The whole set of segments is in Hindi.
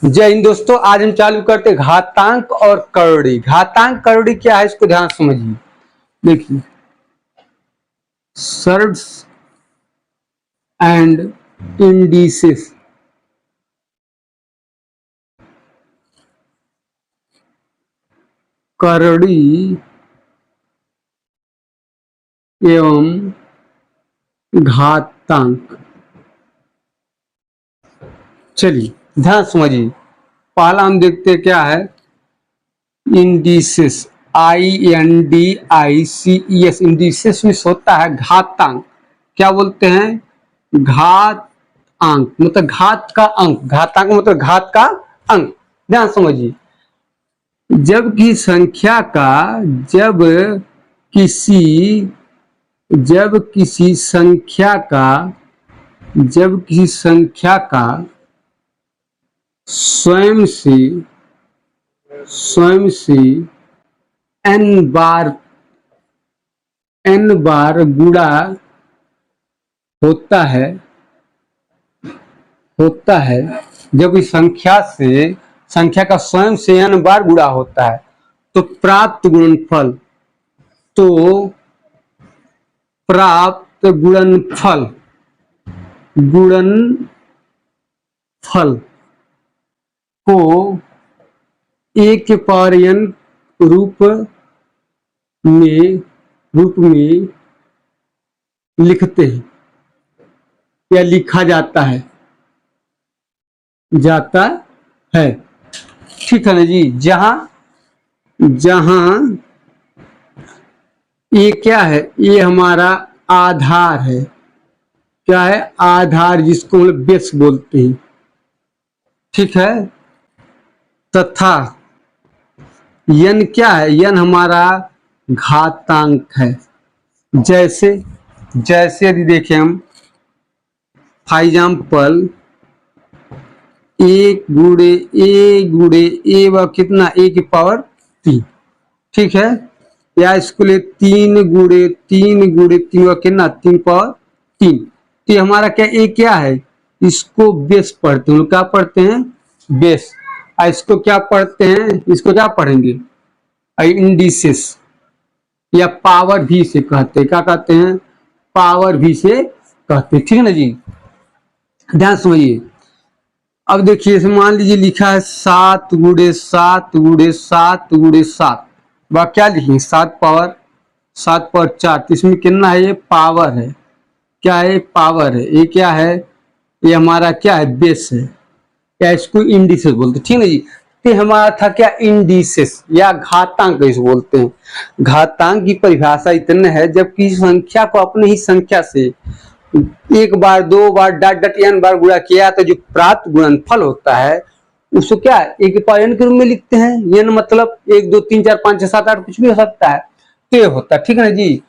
जय हिंद दोस्तों, आज हम चालू करते हैं घातांक और करोड़ी। घातांक करोड़ी क्या है इसको ध्यान से समझिए। देखिए, सर्ड्स एंड इंडिसेस। करोड़ी एवं घातांक। चलिए ध्यान समझिए। पहला हम देखते हैं क्या है, इंडिसेस। INDICES इंडिसेस में होता है घातांक। क्या बोलते हैं? घात अंक, मतलब घात का अंक। घातांक मतलब घात का अंक। ध्यान समझिए। जब संख्या का जब किसी संख्या का स्वयं से n बार गुणा होता है। जब इस संख्या का स्वयं से n बार गुणा होता है तो प्राप्त गुणनफल को a के पावर n रूप में लिखते हैं या लिखा जाता है। ठीक है ना जी। जहां ये क्या है, ये हमारा आधार है। क्या है? आधार, जिसको हम लोग बेस बोलते हैं। ठीक है। तथा n क्या है? n हमारा घातांक है। जैसे यदि देखें हम, फॉर एग्जाम्पल, a गुड़े a व कितना, a की पावर 3। ठीक है। या इसको ले 3 गुड़े 3 व कितना, 3 पावर 3। तो हमारा क्या a क्या है? इसको बेस पढ़ते हैं। क्या पढ़ते हैं? बेस। इसको क्या पढ़ते हैं? इसको क्या पढ़ेंगे? इंडिसेस या पावर भी से कहते हैं। क्या कहते हैं? पावर भी से कहते हैं। ठीक है ना जी। ध्यान समझिए। अब देखिए, मान लीजिए लिखा है 7 गुड़े 7 गुड़े 7 गुड़े 7। वह क्या लिखेंगे? 7 पावर 4। तो इसमें कितना है? ये पावर है। क्या है? पावर है। ये क्या है? ये हमारा क्या है? बेस है। या इसको इंडिसेस बोलते हैं। ठीक है जी। तो हमारा था क्या? इंडिसेस या घातांक इसे बोलते हैं। घातांक की परिभाषा इतने है, जब किसी संख्या को अपने ही संख्या से 1 बार 2 बार n बार गुणा किया तो जो प्राप्त गुणनफल होता है उसको क्या a के पावर n के रूप में लिखते हैं। n मतलब 1 2 3 4 5 6 7 8 कुछ भी हो सकता है, तो ये होता है। ठीक है ना जी।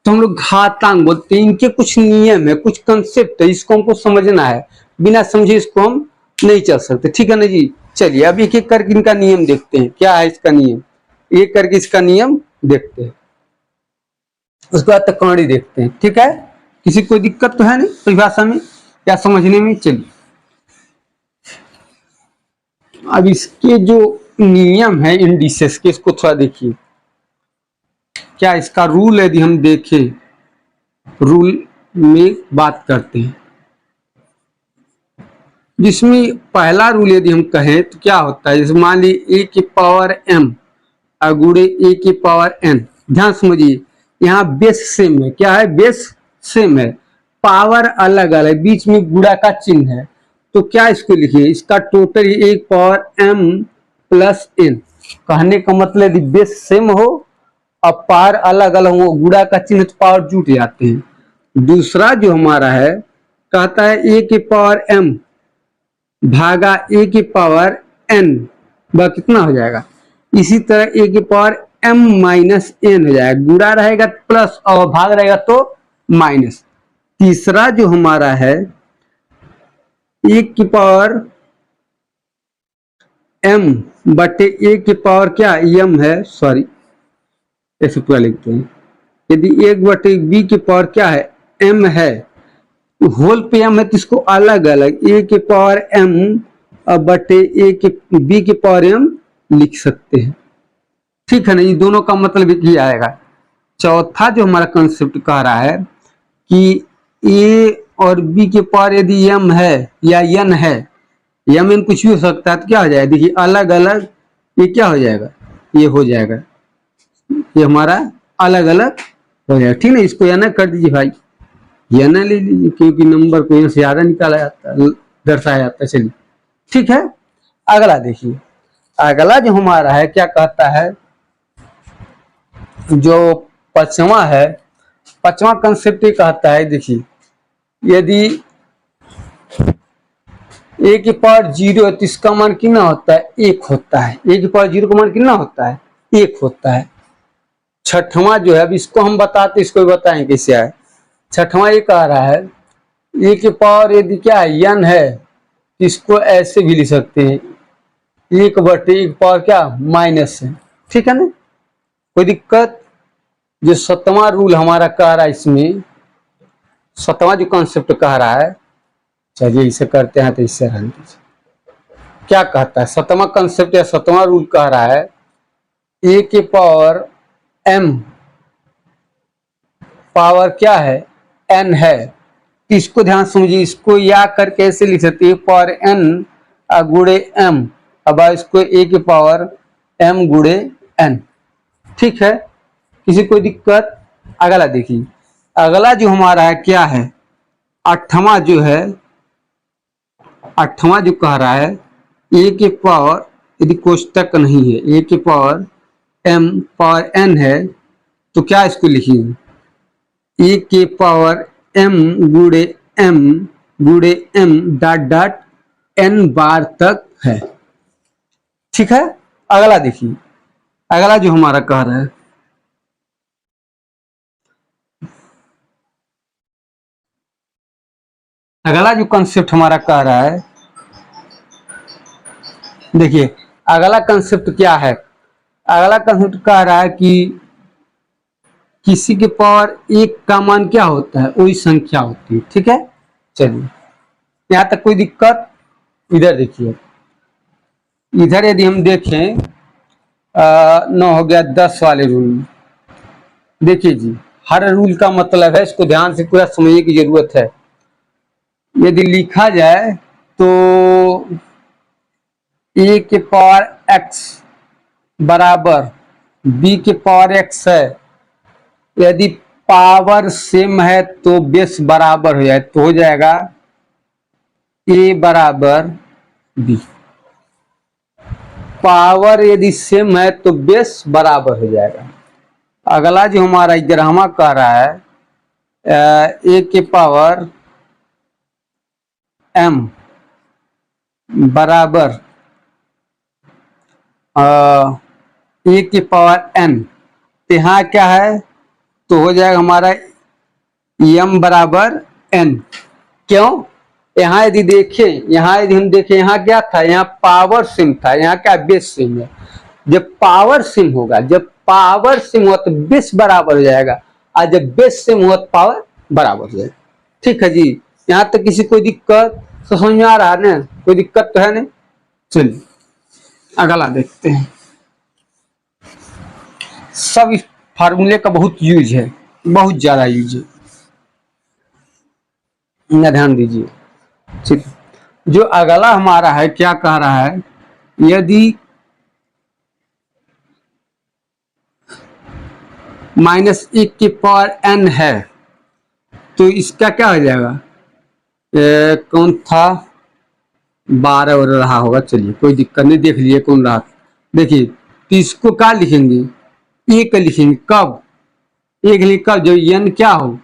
तो हम लोग घातांक बोलते हैं। इनके कुछ नियम है, कुछ कंसेप्ट है, इसको हमको समझना है। बिना समझे इसको हम नहीं चल सकते। ठीक है ना जी। चलिए अब एक एक करके इनका नियम देखते हैं। क्या है इसका नियम? एक करके इसका नियम देखते हैं, उसके बाद तक कहानी देखते हैं। ठीक है। किसी कोई दिक्कत तो है नहीं परिभाषा में या समझने में? चलिए अब इसके जो नियम है इंडिसेस के, इसको थोड़ा देखिए। क्या इसका रूल यदि हम देखें, रूल में बात करते हैं, जिसमें पहला रूल यदि हम कहें तो क्या होता है? जैसे मान लीजिए a की पावर m गुणे a की पावर n। ध्यान समझिए, यहाँ बेस सेम है। क्या है? बेस सेम है, पावर अलग अलग, बीच में गुणा का चिन्ह है। तो क्या इसको लिखिए? इसका total 1 power m plus n। कहने का मतलब यदि बेस सेम हो और पावर अलग अलग हो, गुणा का चिन्ह, तो पावर जुट जाते हैं। दूसरा जो हमारा है, कहता है a की पावर m भागा a की पावर n, वह कितना हो जाएगा? इसी तरह a की पावर m माइनस n हो जाएगा। गुणा रहेगा प्लस और भाग रहेगा तो माइनस। तीसरा जो हमारा है, 1 की पावर m बटे a की पावर क्या m है, सॉरी ऐसे पूरा लिखते हैं। यदि 1 बटे b की पावर क्या है? m है, होल पे m है, तो इसको अलग अलग a की पावर m बटे ए के बी के पावर m लिख सकते हैं। ठीक है ना, ये दोनों का मतलब ही आएगा। चौथा जो हमारा कंसेप्ट कह रहा है कि ए और बी के पावर यदि m है या n है, m n कुछ भी हो सकता है, तो क्या हो जाएगा, देखिए अलग अलग ये क्या हो जाएगा, ये हो जाएगा, ये हमारा अलग अलग हो जाएगा। ठीक है, इसको n कर दीजिए भाई, n ले लीजिए, क्योंकि नंबर को यहाँ से ज्यादा निकाला जाता है, दर्शाया जाता है। चलिए ठीक है, अगला देखिए। अगला जो हमारा है क्या कहता है, जो पांचवा है, पांचवा कंसेप्ट ये कहता है, देखिए यदि ए की पावर 0 है तो इसका मान कितना होता है, 1 होता है। ए की पावर 0 का मान कितना होता है, 1 होता है। छठवां जो है, अब इसको हम बताते, इसको बताएं कैसे है। छठवां ये कह रहा है ए की पावर यदि क्या है, n है, तो इसको ऐसे भी लिख सकते हैं, 1/1 पावर क्या माइनस है। ठीक है ना, कोई दिक्कत। जो सतवां रूल हमारा कह रहा है, इसमें सतवां जो कॉन्सेप्ट कह रहा है, चलिए इसे करते हैं, तो इससे रहने दीजिए। क्या कहता है सतवां कॉन्सेप्ट या सतवां रूल कह रहा है, ए के पावर m पावर क्या है, n है। इसको ध्यान समझिए, इसको या करके ऐसे लिख सकते हैं, पावर n गुणे m। अब इसको a की पावर m गुणे n। ठीक है, किसी कोई दिक्कत। अगला देखिए, अगला जो हमारा है क्या है, आठवां जो है, आठवां जो कह रहा है ए के पावर यदि कोष्टक नहीं है, ए के पावर m पावर n है, तो क्या इसको लिखेंगे, ए के पावर m गुणे m डॉट डॉट n बार तक है। ठीक है, अगला देखिए, अगला जो हमारा कह रहा है, अगला जो कंसेप्ट हमारा कह रहा है, देखिए अगला कंसेप्ट क्या है। अगला कंसेप्ट कह रहा है कि किसी के पावर 1 का मान क्या होता है, वही संख्या होती है। ठीक है, चलिए यहां तक कोई दिक्कत। इधर देखिए, इधर यदि हम देखें 9 हो गया 10 वाले रूल। देखिए जी, हर रूल का मतलब है, इसको ध्यान से पूरा समझने की जरूरत है। यदि लिखा जाए तो ए के पावर x बराबर बी के पावर x है, यदि पावर सेम है तो बेस बराबर हो जाए, तो हो जाएगा a बराबर b। पावर यदि सेम है तो बेस बराबर हो जाएगा। अगला जो हमारा ग्रामा कह रहा है, a के पावर m बराबर a के पावर n, तो यहाँ क्या है, तो हो जाएगा हमारा m बराबर n। क्यों, यहाँ यदि देखें, यहाँ यदि हम देखें, यहाँ क्या था, यहाँ पावर सिम था, यहाँ क्या बेस सिम है। जब पावर सिम होगा, जब पावर सिम हो तो बेस बराबर हो जाएगा, और जब बेस सिम हो तो पावर बराबर हो जाएगा। ठीक है जी, यहाँ तक किसी कोई दिक्कत, तो समझ में आ रहा है ना, कोई दिक्कत तो है नहीं। चलिए अगला देखते हैं। सब इस फार्मूले का बहुत यूज है, बहुत ज्यादा यूज है, ध्यान दीजिए। ठीक, जो अगला हमारा है क्या कह रहा है, यदि -1 की पावर n है तो इसका क्या हो जाएगा, कौन था, 12 और रहा होगा, चलिए कोई दिक्कत नहीं, देख लिए कौन रहा। देखिए तो इसको क्या लिखेंगे, 1 लिखेंगे, कब 1 लिखेंगे कब, जब n क्या हो,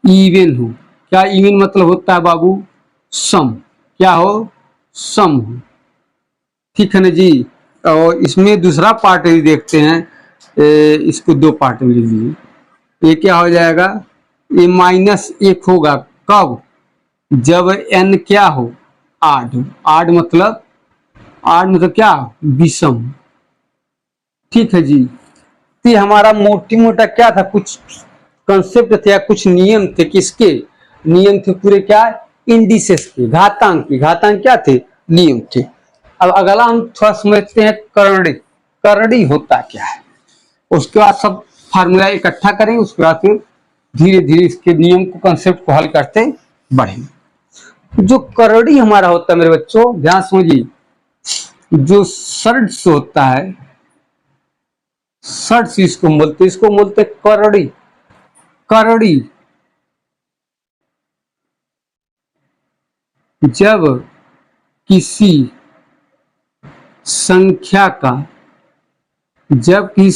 इवन हो। क्या इवन मतलब होता है बाबू, सम, क्या हो, सम हो। ठीक है ना जी। और इसमें दूसरा पार्ट यदि देखते हैं, इसको 2 पार्ट में लिख लीजिए। ये क्या हो जाएगा, ये -1 होगा कब, जब n क्या हो, आड हो। आड मतलब क्या, विषम। ठीक है जी, तो ये हमारा मोटी मोटा क्या था, कुछ कंसेप्ट थे या कुछ नियम थे, किसके नियम थे पूरे, क्या इंडिसेस के, घातांक के। घातांक क्या थे, नियम थे। अब अगला हम थोड़ा समझते हैं करड़ी। करड़ी होता क्या है, उसके बाद सब फार्मूला इकट्ठा करेंगे, उसके बाद फिर धीरे धीरे इसके नियम को, कंसेप्ट को हल करते बढ़ेंगे। जो करड़ी हमारा होता है मेरे बच्चों, ध्यान समझिए, जो सर्ड्स होता है, सर्ड्स इसको बोलते करड़ी। करड़ी जब किसी संख्या का जब किसी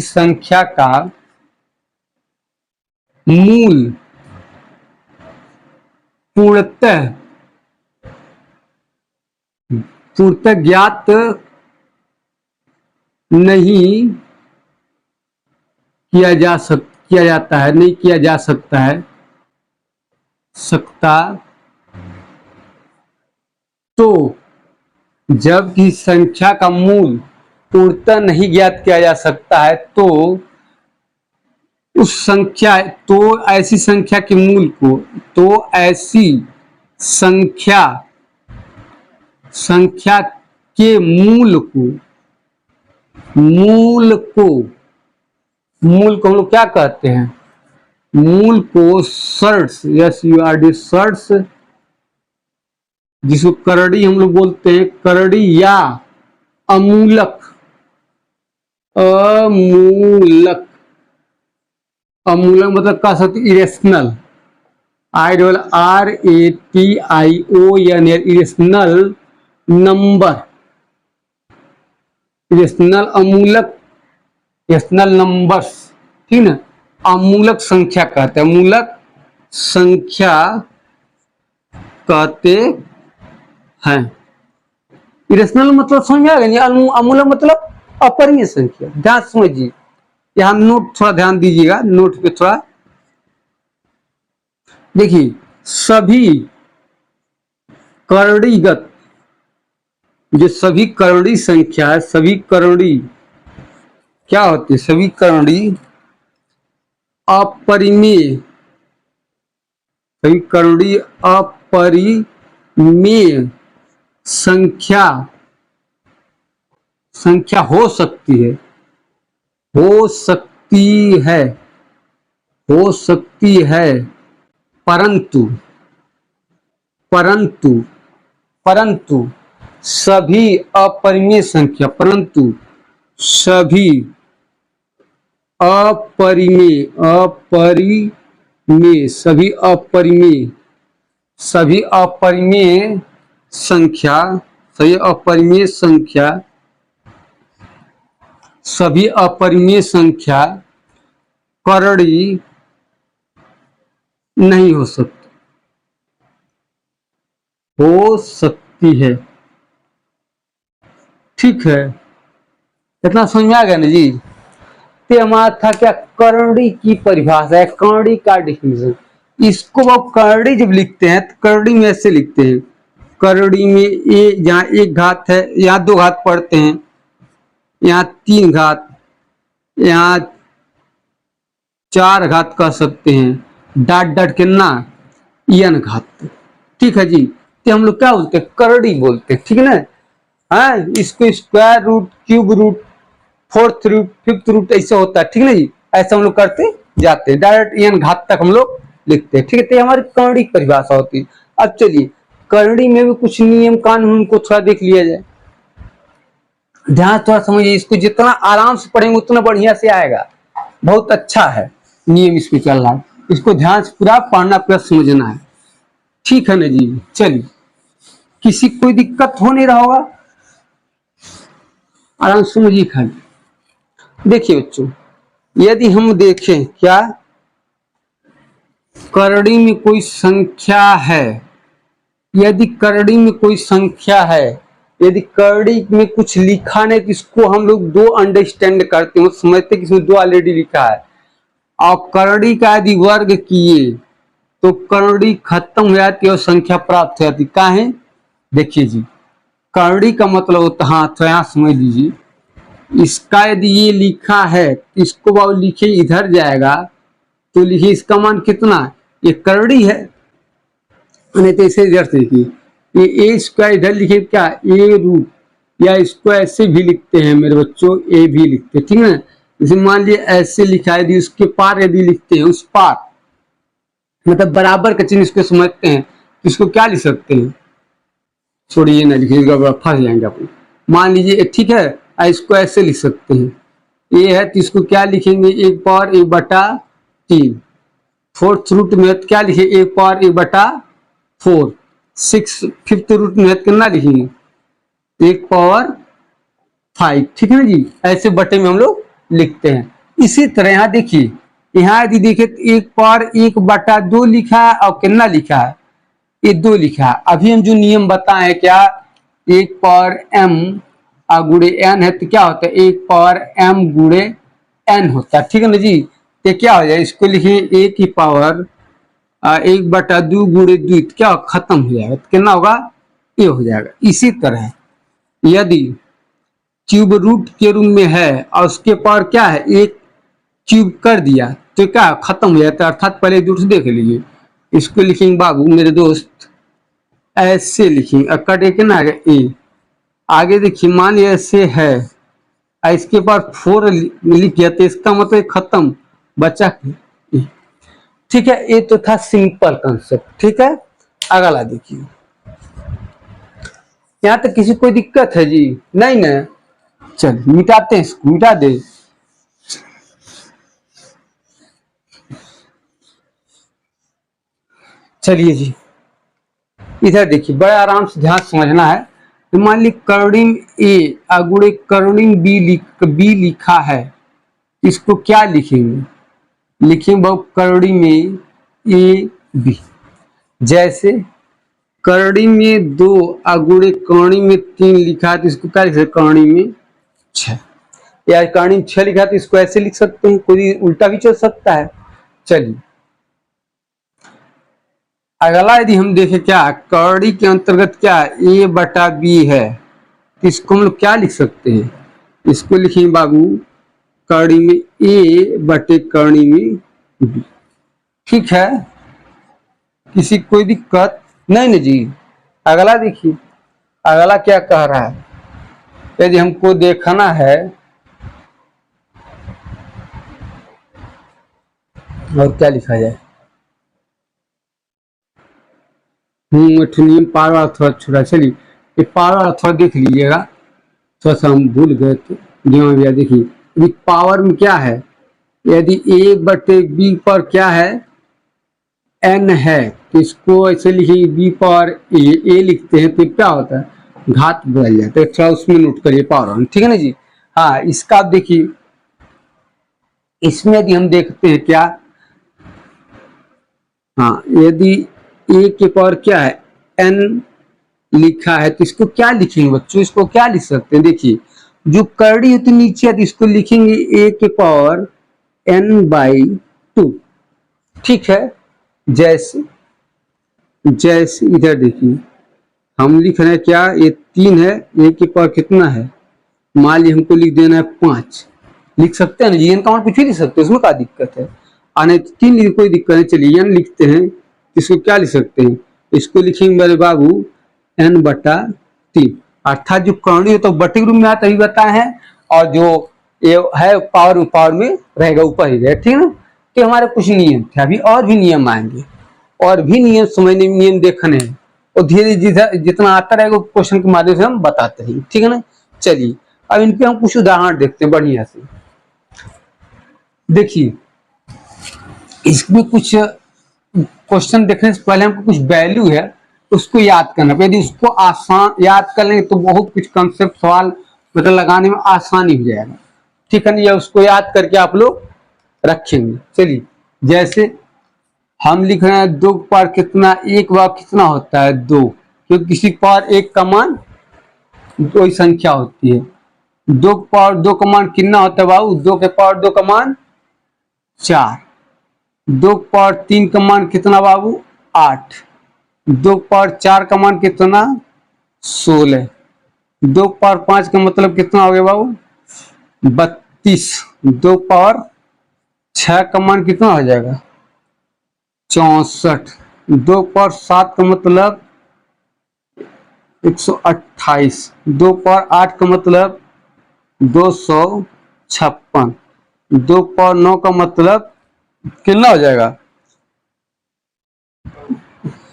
संख्या का मूल पूर्णतः ज्ञात नहीं किया जा सकता, तो जब की संख्या का मूल पूर्णतः नहीं ज्ञात किया जा सकता है, तो ऐसी संख्या के मूल को, संख्या के मूल को हम लोग क्या कहते हैं, मूल को सर्ड्स, सर्ड्स, जिसको करड़ी हम लोग बोलते हैं, करड़ी या अमूलक मतलब कह सकते irrational, IRATION, irrational number, irrational अमूलक, इरेशनल नंबर्स, ठीक ना, अमूलक संख्या कहते हैं, अमूलक संख्या कहते हैं। इरेशनल मतलब समझ में आ गया, अमूलक मतलब अपरिमेय संख्या। ध्यान समझिए, यहाँ नोट थोड़ा ध्यान दीजिएगा, नोट पे थोड़ा देखिए, सभी करड़ीगत, जो सभी करड़ी संख्या है, सभी करड़ी क्या होती है, सभी करड़ी अपरिमेय, सभी करड़ी अपरिमेय संख्या हो सकती है, परंतु सभी अपरिमेय संख्या, सभी अपरिमेय संख्या करड़ी नहीं हो सकती है। ठीक है, इतना समझ में आ गया ना जी। तो हमारा था क्या, करड़ी की परिभाषा है, करड़ी का डिफिनेशन। इसको आप करड़ी जब लिखते हैं तो करड़ी में ऐसे लिखते हैं, करड़ी में जहाँ एक घात है, यहाँ दो घात पढ़ते हैं, यहाँ तीन घात, यहाँ चार घात कह सकते हैं, डॉट के ना n घात। ठीक है जी, तो हम लोग क्या बोलते हैं, करड़ी बोलते हैं, ठीक है ना। हाँ, इसको square root, cube root, fourth root, fifth root ऐसे होता है, ठीक है ना जी। ऐसा हम लोग करते जाते हैं, डायरेक्ट n घात तक हम लोग लिखते हैं। ठीक है, तो हमारी करड़ी की परिभाषा होती है। अब चलिए, करड़ी में भी कुछ नियम कानून को थोड़ा देख लिया जाए। ध्यान थोड़ा समझिए, इसको जितना आराम से पढ़ेंगे उतना बढ़िया से आएगा, बहुत अच्छा है नियम इसमें चल रहा है, इसको ध्यान से पूरा पढ़ना, पूरा समझना है। ठीक है ना जी। चलिए, किसी कोई दिक्कत हो नहीं रहा होगा, आराम से समझिए खाली। देखिए बच्चों, यदि हम देखें क्या, करड़ी में कोई संख्या है, यदि करड़ी में कोई संख्या है, यदि करड़ी में कुछ लिखा नहीं तो इसको हम लोग दो अंडरस्टैंड करते हैं, समझते कि इसमें दो ऑलरेडी लिखा है, और करड़ी का यदि वर्ग किए तो करड़ी खत्म हो जाती है और संख्या प्राप्त हो जाती। काहे, देखिए जी, करड़ी का मतलब होता है, हाँ तो यहाँ समझ लीजिए, इसका यदि ये लिखा है तो इसको बाबू लिखे इधर जाएगा तो लिखिए इसका मान कितना, ये करड़ी है, नहीं तो इसे इधर से देखिए, ये ए स्क्वायर इधर लिखे क्या, ए रूट, या इसको ऐसे भी लिखते हैं मेरे बच्चों, ए भी लिखते हैं, ठीक है। जैसे मान लिया ऐसे लिखा है, यदि उसके पार यदि लिखते हैं, उस पार मतलब बराबर का चिन्ह इसको समझते हैं, तो इसको क्या लिख सकते हैं, छोड़िए ना लिखिएगा, फंस जाएंगे आप। मान लीजिए ठीक है, इसको ऐसे लिख सकते हैं, ये है तो इसको क्या लिखेंगे, एक पावर एक बटा तीन। फोर्थ रूट में क्या लिखे, एक पावर एक बटा फोर। फिफ्थ रूट में कितना लिखेंगे, एक पावर फाइव, ठीक है ना जी। ऐसे बटे में हम लोग लिखते हैं। इसी तरह यहाँ देखिए, यहाँ यदि देखे तो एक पावर एक बटा दो लिखा है, और कितना लिखा है, ये दो लिखा है। अभी हम जो नियम बताए क्या, एक पावर एम गुड़े एन है, तो क्या होता है, एक पावर एम गुड़े एन होता है, ठीक है ना जी। तो क्या हो जाए, इसको लिखे एक की पावर एक बटा दो गुड़े दो, क्या खत्म हो जाएगा, तो कितना होगा, ये हो जाएगा। इसी तरह यदि क्यूब रूट के रूम में है और उसके पावर क्या है, एक क्यूब कर दिया, तो क्या खत्म हो जाता है। अर्थात पहले दूर से देख लीजिए, इसको लिखेंगे बाबू मेरे दोस्त, ऐसे लिखेंगे, कट एक ना ए, आगे देखिए मान ऐसे है, इसके पास फोर लिख गया, तो इसका मतलब खत्म, बचा ए। ठीक है, ये तो था सिंपल कंसेप्ट, ठीक है। अगला देखिए, यहाँ तक किसी कोई दिक्कत है जी, नहीं ना, चल मिटाते हैं इसको, मिटा दे। चलिए जी, इधर देखिए, बड़े आराम से ध्यान समझना है। तो मान ली कर्णिम ए अगुड़े कर्णिम बी लिखा है, इसको क्या लिखेंगे, लिखेंगे बहु कर्णी में ए बी। जैसे कर्णी में दो अगुड़े कर्णी में तीन लिखा है, तो इसको क्या लिख सकते, कर्णी में छह, या कर्णी में छह लिखा है तो इसको ऐसे लिख सकते हैं, कोई उल्टा भी चल सकता है। चलिए अगला यदि हम देखें, क्या कर्णी के अंतर्गत क्या ए बटा बी है, तो इसको हम लोग क्या लिख सकते हैं, इसको लिखेंगे बाबू कर्णी में ए बटे कर्णी में बी, ठीक है। किसी कोई दिक्कत नहीं ना जी। अगला देखिए, अगला क्या कह रहा है, यदि हमको देखना है, और क्या लिखा जाए, नियम पावर वाला थोड़ा छोड़ा, चलिए ये पावर वाला थोड़ा देख लीजिएगा, थोड़ा सा हम भूल गए थे दिमाग में। देखिए पावर में क्या है, यदि ए बटे बी पर क्या है, एन है, तो इसको ऐसे लिखिए बी पावर ए लिखते हैं, तो क्या होता है, घात बदल जाता है, थोड़ा उसमें नोट करिए पावर वन, ठीक है ना जी। हाँ, इसका आप देखिए, इसमें यदि हम देखते हैं क्या, हाँ यदि ए के पावर क्या है, एन लिखा है, तो इसको क्या लिखेंगे बच्चों, इसको क्या लिख सकते हैं, देखिए जो करड़ी होती नीचे है, तो इसको लिखेंगे ए के पावर एन बाई टू, ठीक है। जैसे जैसे इधर देखिए, हम लिख रहे हैं क्या, ये तीन है, ए के पावर कितना है, मान ली हमको लिख देना है पांच, लिख सकते हैं ना जी, एन का मान कुछ भी लिख सकते हैं, उसमें क्या दिक्कत है, आने तीन लिख कोई दिक्कत नहीं। चलिए एन लिखते हैं, इसको क्या लिख सकते हैं, इसको लिखेंगे मेरे बाबू एन बटा तीन, अर्थात जो कर्णी तो बटे रूप में आता ही बताए हैं, और जो ये है पावर में रहेगा, ऊपर ही रहेगा, ठीक है ना। कि हमारे कुछ नियम थे, अभी और भी नियम आएंगे, और भी नियम समझने, नियम देखने हैं, और धीरे धीरे जितना आता रहेगा क्वेश्चन के माध्यम से हम बताते हैं, ठीक है ना। चलिए अब इन पे हम कुछ उदाहरण देखते हैं बढ़िया से। देखिए इसमें कुछ क्वेश्चन देखने से पहले हमको कुछ वैल्यू है उसको याद करना, यदि उसको आसान याद कर लेंगे तो बहुत कुछ कंसेप्ट सवाल मतलब लगाने में आसानी हो जाएगा, ठीक है ना। या उसको याद करके आप लोग रखेंगे। चलिए जैसे हम लिख रहे हैं दो पावर कितना, एक बार कितना होता है दो, क्योंकि किसी पावर एक का मान दो ही संख्या होती है, दो पावर दो का मान कितना होता है बाबू, दो के पावर दो का मान चार, दो पावर तीन का मान कितना बाबू आठ, दो पावर चार का मान कितना 16, दो पावर पांच का मतलब कितना हो गया बाबू 32, दो पावर छह का मान कितना हो जाएगा 64, 2 पावर 7 का मतलब 128, 2 पावर 8 का मतलब 256, 2 पावर 9 का मतलब कितना हो जाएगा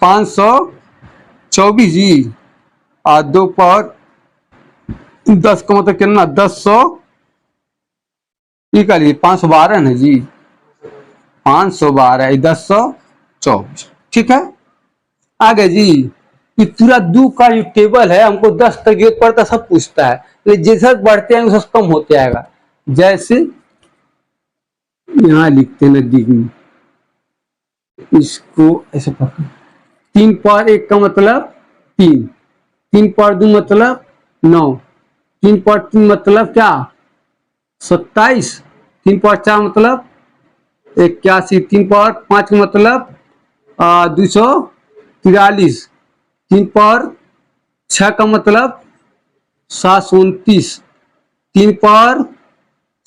524 जी। और 2 पावर 10 का मतलब कितना 1000 का लिए 512 ना जी, 512 1024। ठीक है, आगे जी। ये पूरा दो का जो टेबल है हमको 10 तक योग पड़ता सब पूछता है, लेकिन जैसे बढ़ते हैं वैसे कम होते आएगा। जैसे यहाँ लिखते हैं नजदीक में, इसको ऐसे पकड़, 3 पावर 1 का मतलब 3, 3 पावर 2 मतलब 9, 3 पावर 3 मतलब क्या 27, 3 पावर 4 मतलब 81, 3 पावर 5 का मतलब 243, 3 पावर 6 का मतलब 729, 3 पावर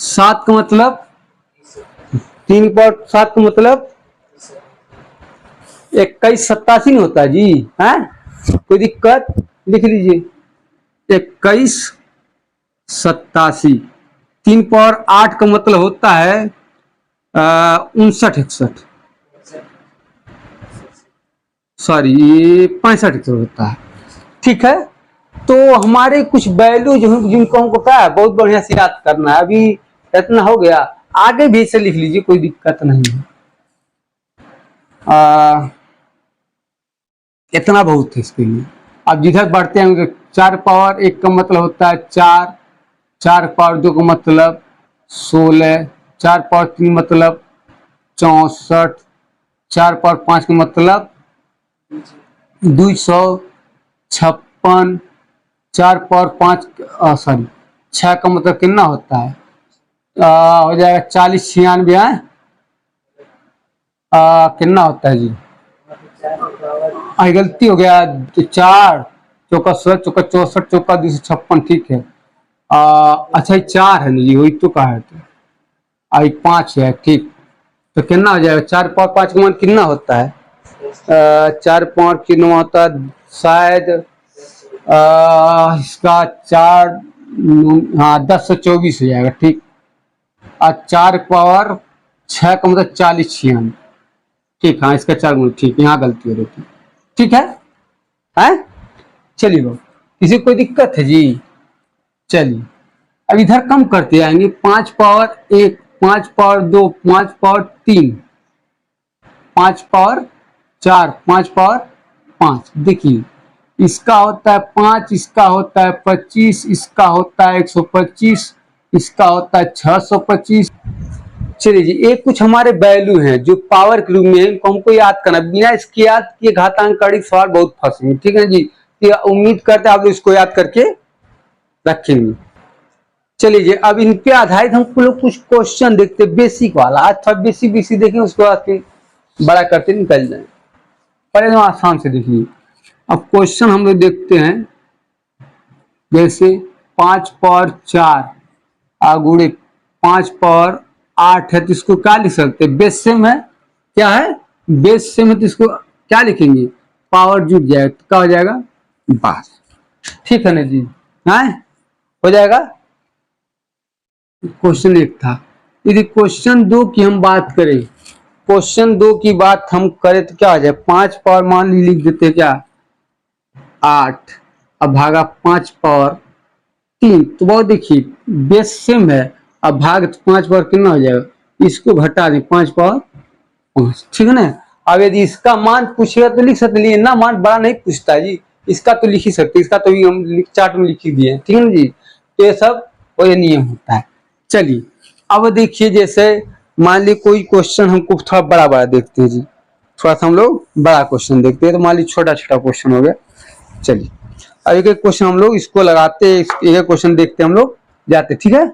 7 का मतलब 3 पावर 7 का मतलब 2187 नहीं होता जी, है कोई दिक्कत, लिख लीजिए 2187। 3 पावर 8 का मतलब होता है 59 61, सॉरी ये 65 होता है। ठीक है, तो हमारे कुछ वैल्यू जो जिनको हमको क्या है बहुत बढ़िया से याद करना है। अभी इतना हो गया, आगे भी से लिख लीजिए, कोई दिक्कत नहीं है। इतना बहुत है इसके लिए। अब जिधर बढ़ते हैं 4 पावर 1 का मतलब होता है 4, 4 पावर 2 का मतलब 16, 4 पावर 3 मतलब 64, 4 पावर 5 का मतलब 256, 4 पावर 5 सॉरी 6 का मतलब कितना होता है हो जाएगा 40 96 है, कितना होता है जी, गलती हो गया, 4 चौका 16 चौका 64 चौका 256, ठीक है। अच्छा 4 है जी, वही तो कहा है, तो आई 5 है, ठीक। तो कितना हो जाएगा 4 पावर 5 का मान कितना होता है 4 पावर कितना होता है शायद इसका 4 हाँ 1024 हो जाएगा, ठीक। और 4 पावर 6 का मतलब 40 96, ठीक। हाँ इसका 4 गुना, ठीक, यहाँ गलती हो रही थी, ठीक है। हैं चलिए बाबू, किसी कोई दिक्कत है जी। चलिए अब इधर कम करते आएंगे, 5 power 1, 5 power 2, 5 power 3, 5 power 4, 5 power 5। देखिए इसका होता है 5, इसका होता है 25, इसका होता है 125, इसका होता है 625। चलिए जी, एक कुछ हमारे वैल्यू हैं जो पावर के रूप में हमको याद करना, बिना इसके याद किए घातांक सवाल बहुत फंसेंगे, ठीक है जी। तो उम्मीद करते हैं आप लोग इसको याद करके रखेंगे। चलिए जी, अब इन पे आधारित हम लोग कुछ क्वेश्चन देखते हैं, बेसिक वाला। आज थोड़ा बेसिक बेसिक देखें, उसके बाद फिर बड़ा करते निकल जाए। पहले तो आसान से देखिए। अब क्वेश्चन हम लोग देखते हैं, जैसे 5 पावर 4 गुणे 5 पावर 8 है, तो इसको क्या लिख सकते हैं, बेस सेम है, क्या है बेस सेम है, तो इसको क्या लिखेंगे पावर जुट जाएगा, तो क्या हो जाएगा 12, ठीक है ना जी, है हो जाएगा। क्वेश्चन 1 था। यदि क्वेश्चन 2 की हम बात करें, क्वेश्चन 2 की बात हम करें तो क्या हो जाए, 5 पावर मान ली लिख देते क्या 8, अब भागा 5 पावर 3, तो बहुत देखिए बेस सेम है, अब भाग 5 पावर कितना हो जाएगा, इसको घटा दें 5 पावर 5, ठीक है ना। अब यदि इसका मान पूछेगा तो लिख सकते, लिए ना मान बड़ा नहीं पूछता है जी, इसका तो लिख ही सकते, इसका तो भी हम चार्ट में लिख ही दिए, ठीक है ना जी। तो ये सब वो नियम होता है। चलिए अब देखिए, जैसे मान ली कोई क्वेश्चन हमको थोड़ा बड़ा बड़ा देखते हैं जी, थोड़ा सा हम लोग बड़ा क्वेश्चन देखते हैं, तो मान ली छोटा छोटा क्वेश्चन हो गया। चलिए अब एक एक क्वेश्चन हम लोग इसको लगाते, एक एक क्वेश्चन देखते हम लोग जाते, ठीक है।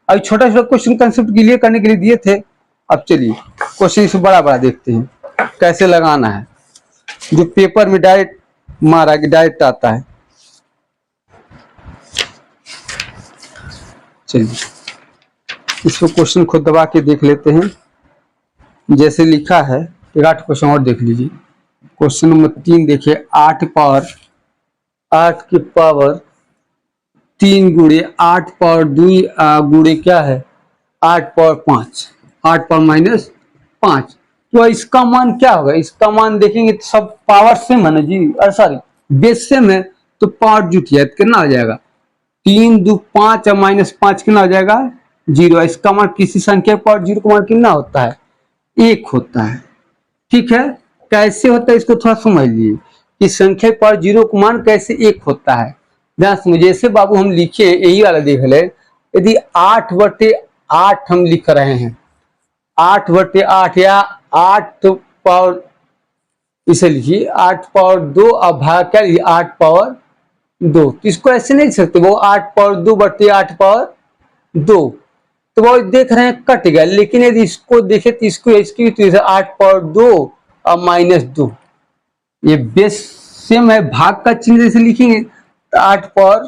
अभी छोटा छोटा क्वेश्चन कंसेप्ट क्लियर करने के लिए दिए थे। अब चलिए क्वेश्चन इसको बड़ा बड़ा देखते हैं कैसे लगाना है, जो पेपर में डायरेक्ट मारा कि डायरेक्ट आता है। चलिए इसको क्वेश्चन खुद दबा के देख लेते हैं, जैसे लिखा है। एक 8 क्वेश्चन और देख लीजिए। क्वेश्चन नंबर 3 देखिए, 8 की पावर 3 गुणे 8 पावर 2 गुणे क्या है 8 पावर 5, 8 पावर माइनस 5। तो इसका मान क्या होगा, इसका मान देखेंगे तो सब पावर सेम है ना जी, और सॉरी बेस सेम है, तो पावर जुट है, कितना हो जाएगा 3 2 5 और माइनस 5 कितना हो जाएगा 0। इसका मान किसी संख्या पावर 0 का मान कितना होता है 1 होता है। ठीक है, कैसे होता है इसको थोड़ा समझ लीजिए कि संख्या पावर 0 का मान कैसे 1 होता है। ध्यान से जैसे बाबू हम लिखे यही वाला देख ले, यदि 8/8 हम लिख रहे हैं, 8/8 या 8 पावर, इसे लिखिए 8 पावर 2 और भाग क्या लिखिए 8 पावर 2, तो इसको ऐसे नहीं लिख सकते, वो 8 पावर 2/8 पावर 2, तो वो देख रहे हैं कट गया। लेकिन यदि इसको देखे तो इसको इसकी तो 8 पावर 2 और माइनस 2, ये बेस सेम है, भाग का चिन्ह जैसे लिखेंगे तो 8 पावर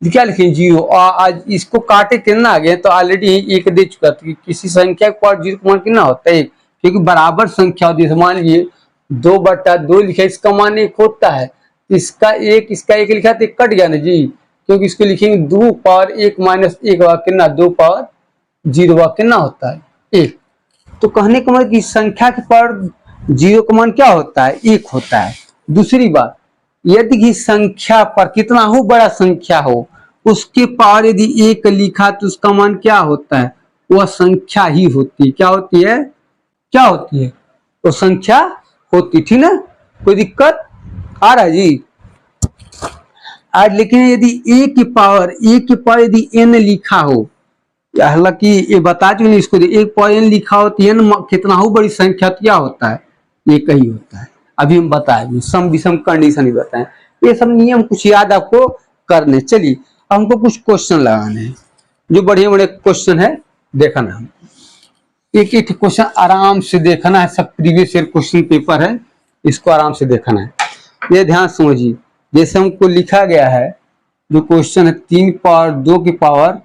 क्या लिखेंगे 0, और आज इसको काटे कितना आ गया, तो ऑलरेडी एक दे चुका था कि किसी संख्या का पावर 0 का मान कितना होता है 1, क्योंकि बराबर संख्या होती है। मान लीजिए 2/2 लिखा, इसका मान 1 होता है, इसका 1 लिखा तो कट गया ना जी, क्योंकि इसको लिखेंगे 2 पावर 1 माइनस 1 कितना 2 पावर 0 कितना होता है 1। तो कहने का मतलब कि संख्या के पावर 0 का मान क्या होता है 1 होता है। दूसरी बात, यदि कि संख्या पर कितना हो बड़ा संख्या हो, उसके पावर यदि 1 लिखा तो उसका मान क्या होता है, वह संख्या ही होती है। क्या होती है, क्या होती है, वो संख्या होती, ठीक ना, कोई दिक्कत आ रहा है जी आज। लेकिन यदि a की पावर यदि n लिखा हो, हालांकि ये बता चुके इसको, 1 पावर n लिखा हो तो n कितना हो बड़ी संख्या तो क्या होता है 1 ही होता है। अभी हम बताए सम विषम कंडीशन ही बताएं, ये सब नियम कुछ याद आपको करने। चलिए हमको कुछ क्वेश्चन लगाने हैं, जो बढ़िया बढ़िया क्वेश्चन है देखना, हम एक एक क्वेश्चन आराम से देखना है, सब प्रीवियस ईयर क्वेश्चन पेपर है, इसको आराम से देखना है। ये ध्यान समझिए, जैसे हमको लिखा गया है जो क्वेश्चन है 3 पावर 2 की पावर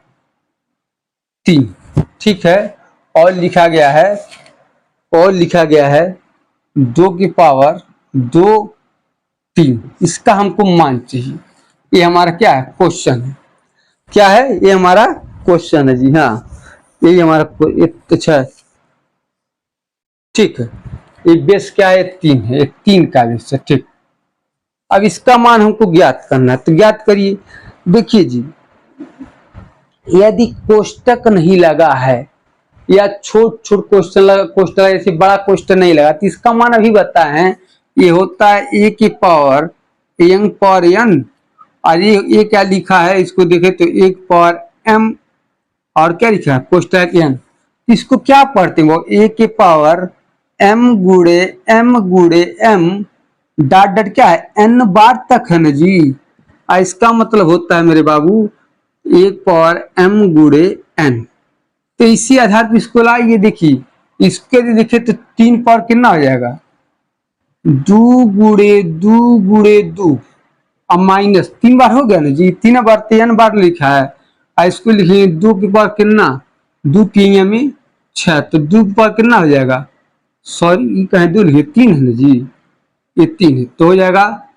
3, ठीक है, और लिखा गया है 2 की पावर 2 3, इसका हमको मान चाहिए। ये हमारा क्या है क्वेश्चन है, क्या है ये हमारा क्वेश्चन है जी, हाँ यही हमारा अच्छा है, ठीक है। ये बेस क्या है 3 है, ये 3 का बेस है, ठीक। अब इसका मान हमको ज्ञात करना है, तो ज्ञात करिए। देखिए जी, यदि कोष्टक नहीं लगा है या छोट छोट क्वेश्चन लगा, कोष्टक ऐसे बड़ा क्वेश्चन नहीं लगा, तो इसका मान अभी बताएं, ये होता है a की पावर n पावर n, और ये क्या लिखा है इसको देखे तो 1 पावर m, और क्या लिखा है कोष्टक n, इसको क्या पढ़ते हैं वो a की पावर m गुड़े m डॉट डॉट क्या है n बार तक है ना जी। इसका मतलब होता है मेरे बाबू 1 पावर m गुड़े n। तो इसी आधार पर इसको लाइए, देखिए इसके लिए देखे तो 3 पावर कितना हो जाएगा 2 गुड़े 2 अब माइनस 3 बार हो गया ना जी, 3 बार 3 बार लिखा है, और इसको लिखिए 2 की पावर कितना 2 3 में 6, तो 2 की पावर कितना हो जाएगा, सॉरी कहें 2 लिखिए 3 है ना जी, ये 3 है, तो हो जाएगा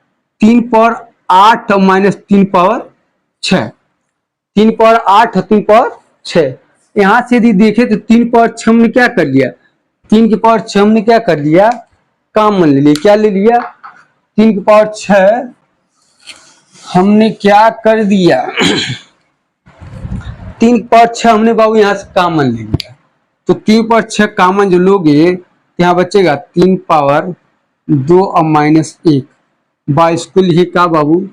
3 पावर 8 और माइनस 3 पावर 6, 3 पावर 8 और 3 पावर 6। यहां से यदि देखे तो 3 पावर 6 हमने क्या कर लिया, 3 की पावर 6 हमने क्या कर लिया कॉमन ले लिया, क्या ले लिया 3 की पावर 6 हमने क्या कर दिया 3 की पावर 6 हमने बाबू यहां से कॉमन ले लिया, तो 3 पावर 6 कॉमन जो लोगे यहाँ बचेगा 3 पावर 2 और माइनस 1, बाईस को लिखे क्या बाबू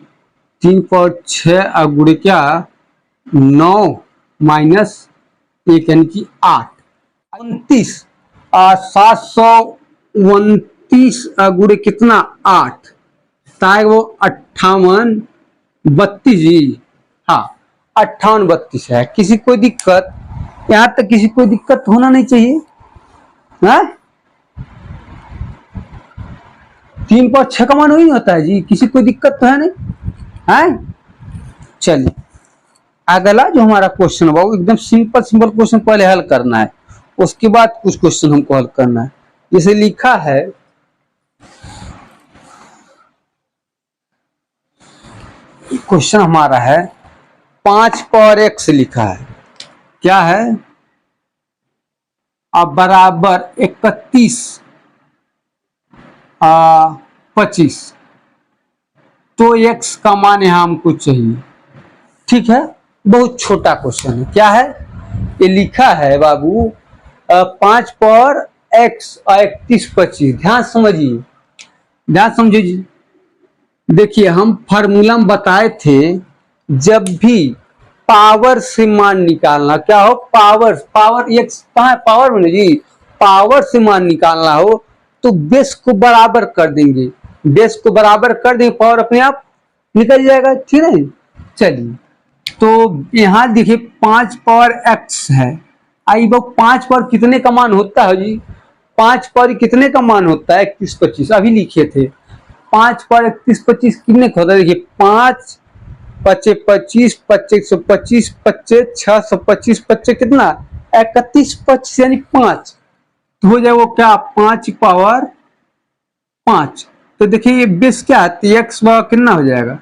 3 पावर 6 और गुड़े क्या 9 माइनस 1 यानी कि 8, 29 729 गुड़े कितना 8, ताकि वो 58 32 जी, हाँ 58 32 है। किसी कोई दिक्कत, यहाँ तक किसी कोई दिक्कत होना नहीं चाहिए, है 3 पावर 6 का मान वही होता है जी, किसी कोई दिक्कत तो है नहीं है। चलिए अगला जो हमारा क्वेश्चन है वो एकदम सिंपल क्वेश्चन पहले हल करना है, उसके बाद कुछ क्वेश्चन हमको हल करना है। जैसे लिखा है क्वेश्चन हमारा है 5 पावर x लिखा है, क्या है, अब बराबर 31 25, तो x का मान यहां हमको चाहिए। ठीक है, बहुत छोटा क्वेश्चन है। क्या है, ये लिखा है बाबू 5 पावर x और 31 25। ध्यान समझिए, ध्यान समझिए। देखिए हम फार्मूला में बताए थे, जब भी पावर से मान निकालना, क्या हो, पावर, पावर x कहाँ है, पावर में जी, पावर से मान निकालना हो तो बेस को बराबर कर देंगे, बेस को बराबर कर देंगे, पावर अपने आप निकल जाएगा। ठीक है, चलिए तो यहाँ देखिए 5 पावर x है, आई वो 5 पावर कितने का मान होता है जी, 5 पावर कितने का मान होता है 31 25, अभी लिखे थे 5 पावर 31 25 कितने का होता है, देखिए 5 पच्चे 25 पच्चे 125 पच्चे 625 पच्चे कितना 31 25 यानी 5, तो हो जाए वो क्या 5 पावर 5। तो देखिए ये बेस क्या है, x पावर कितना हो जाएगा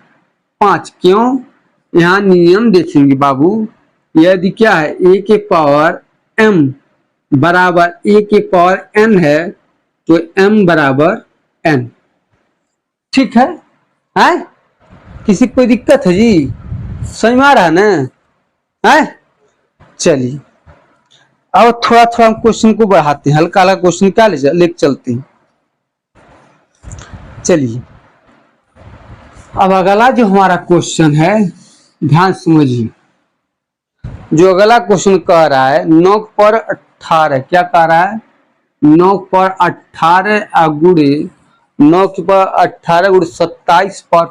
5। क्यों, यहाँ नियम देखेंगे बाबू, यदि क्या है a के पावर m बराबर a के पावर n है तो m बराबर n। ठीक है, किसी को कोई दिक्कत है जी, समझ में आ रहा है ना, है। चलिए अब थोड़ा थोड़ा हम क्वेश्चन को बढ़ाते हैं, हल्का हल्का क्वेश्चन क्या लेके चलते हैं। चलिए अब अगला जो हमारा क्वेश्चन है, ध्यान समझिए, जो अगला क्वेश्चन कह रहा है 9 पर 18, क्या कह रहा है 9 पर 18 गुड़े 9 के पर 18 गुड़े 27 पर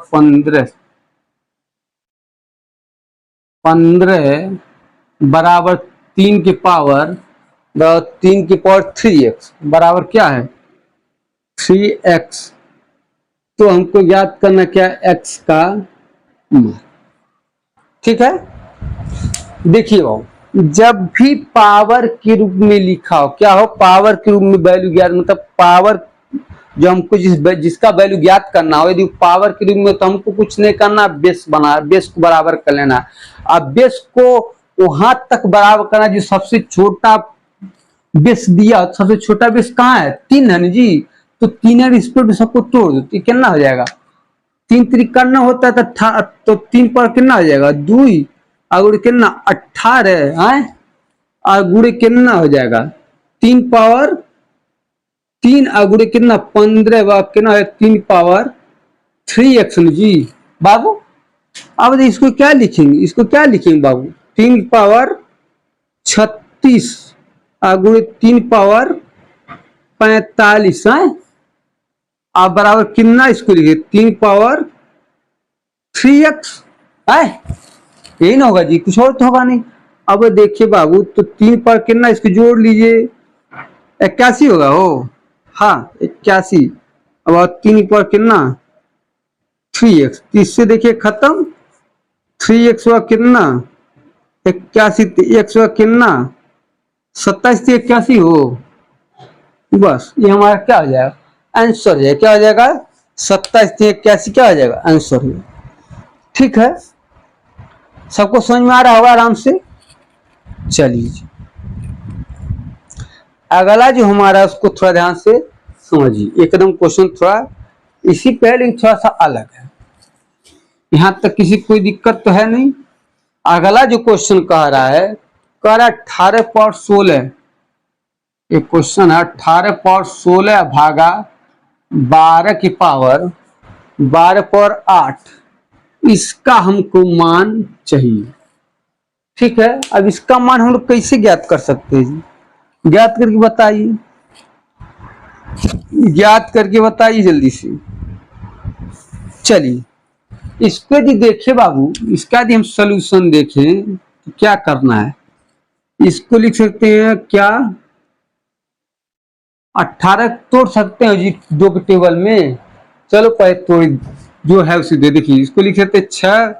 15 बराबर 3 के पावर 3 बराबर क्या है 3x। तो हमको याद करना क्या x का मान। ठीक है, देखिए जब भी पावर के रूप में लिखा हो, क्या हो, पावर के रूप में वैल्यू ज्ञात, मतलब पावर जो हमको जिसका वैल्यू ज्ञात करना हो, यदि पावर के रूप में तो हमको कुछ नहीं करना, बेस बना, बेस को बराबर कर लेना। अब बेस को वहां तक बराबर करना जो सबसे छोटा बेस दिया, सबसे छोटा बेस कहाँ है 3 है ना जी, तो 3 स्पीड सबको तोड़ दो, तो कितना हो जाएगा 3 त्रिक करना होता है तो 3 पर कितना हो जाएगा 2 अगुड़े कितना 18 है, अगुड़े कितना हो जाएगा 3 पावर 3 अगुड़े कितना 15 कितना है 3 पावर 3x जी बाबू। अब इसको क्या लिखेंगे, इसको क्या लिखेंगे बाबू, 3 पावर 36 अगुड़े 3 पावर 45 है, अब बराबर कितना इसको लिखे 3 पावर 3x है, यही ना होगा जी, कुछ और तो होगा नहीं। अब देखिए बाबू तो 3 पर कितना इसको जोड़ लीजिए 81 होगा हो, हाँ 81, अब 3 पर कितना 3x, इससे देखिए खत्म 3x हुआ कितना 81, x हुआ कितना 27 से 81 हो, बस ये हमारा क्या हो जाएगा आंसर है, क्या हो जाएगा 27 से 81 क्या हो जाएगा आंसर है। ठीक है, सबको समझ में आ रहा होगा आराम से। चलिए अगला जो हमारा उसको थोड़ा ध्यान से समझिए, एकदम क्वेश्चन थोड़ा इसी पहले थोड़ा सा अलग है, यहां तक किसी कोई दिक्कत तो है नहीं। अगला जो क्वेश्चन कह रहा है, कह रहा है 18 पावर 16, एक क्वेश्चन है 18 पावर 16 भागा 12 की पावर 12 पावर 8, इसका हमको मान चाहिए। ठीक है, अब इसका मान हम लोग कैसे ज्ञात कर सकते हैं जी, ज्ञात करके बताइए, ज्ञात करके बताइए जल्दी से। चलिए इसको यदि देखें बाबू, इसका यदि हम सॉल्यूशन देखें तो क्या करना है, इसको लिख सकते हैं क्या 18 तोड़ सकते हैं जी 2 के टेबल में, चलो पहले तोड़ जो है उसे दे, देखिए इसको लिख सकते 6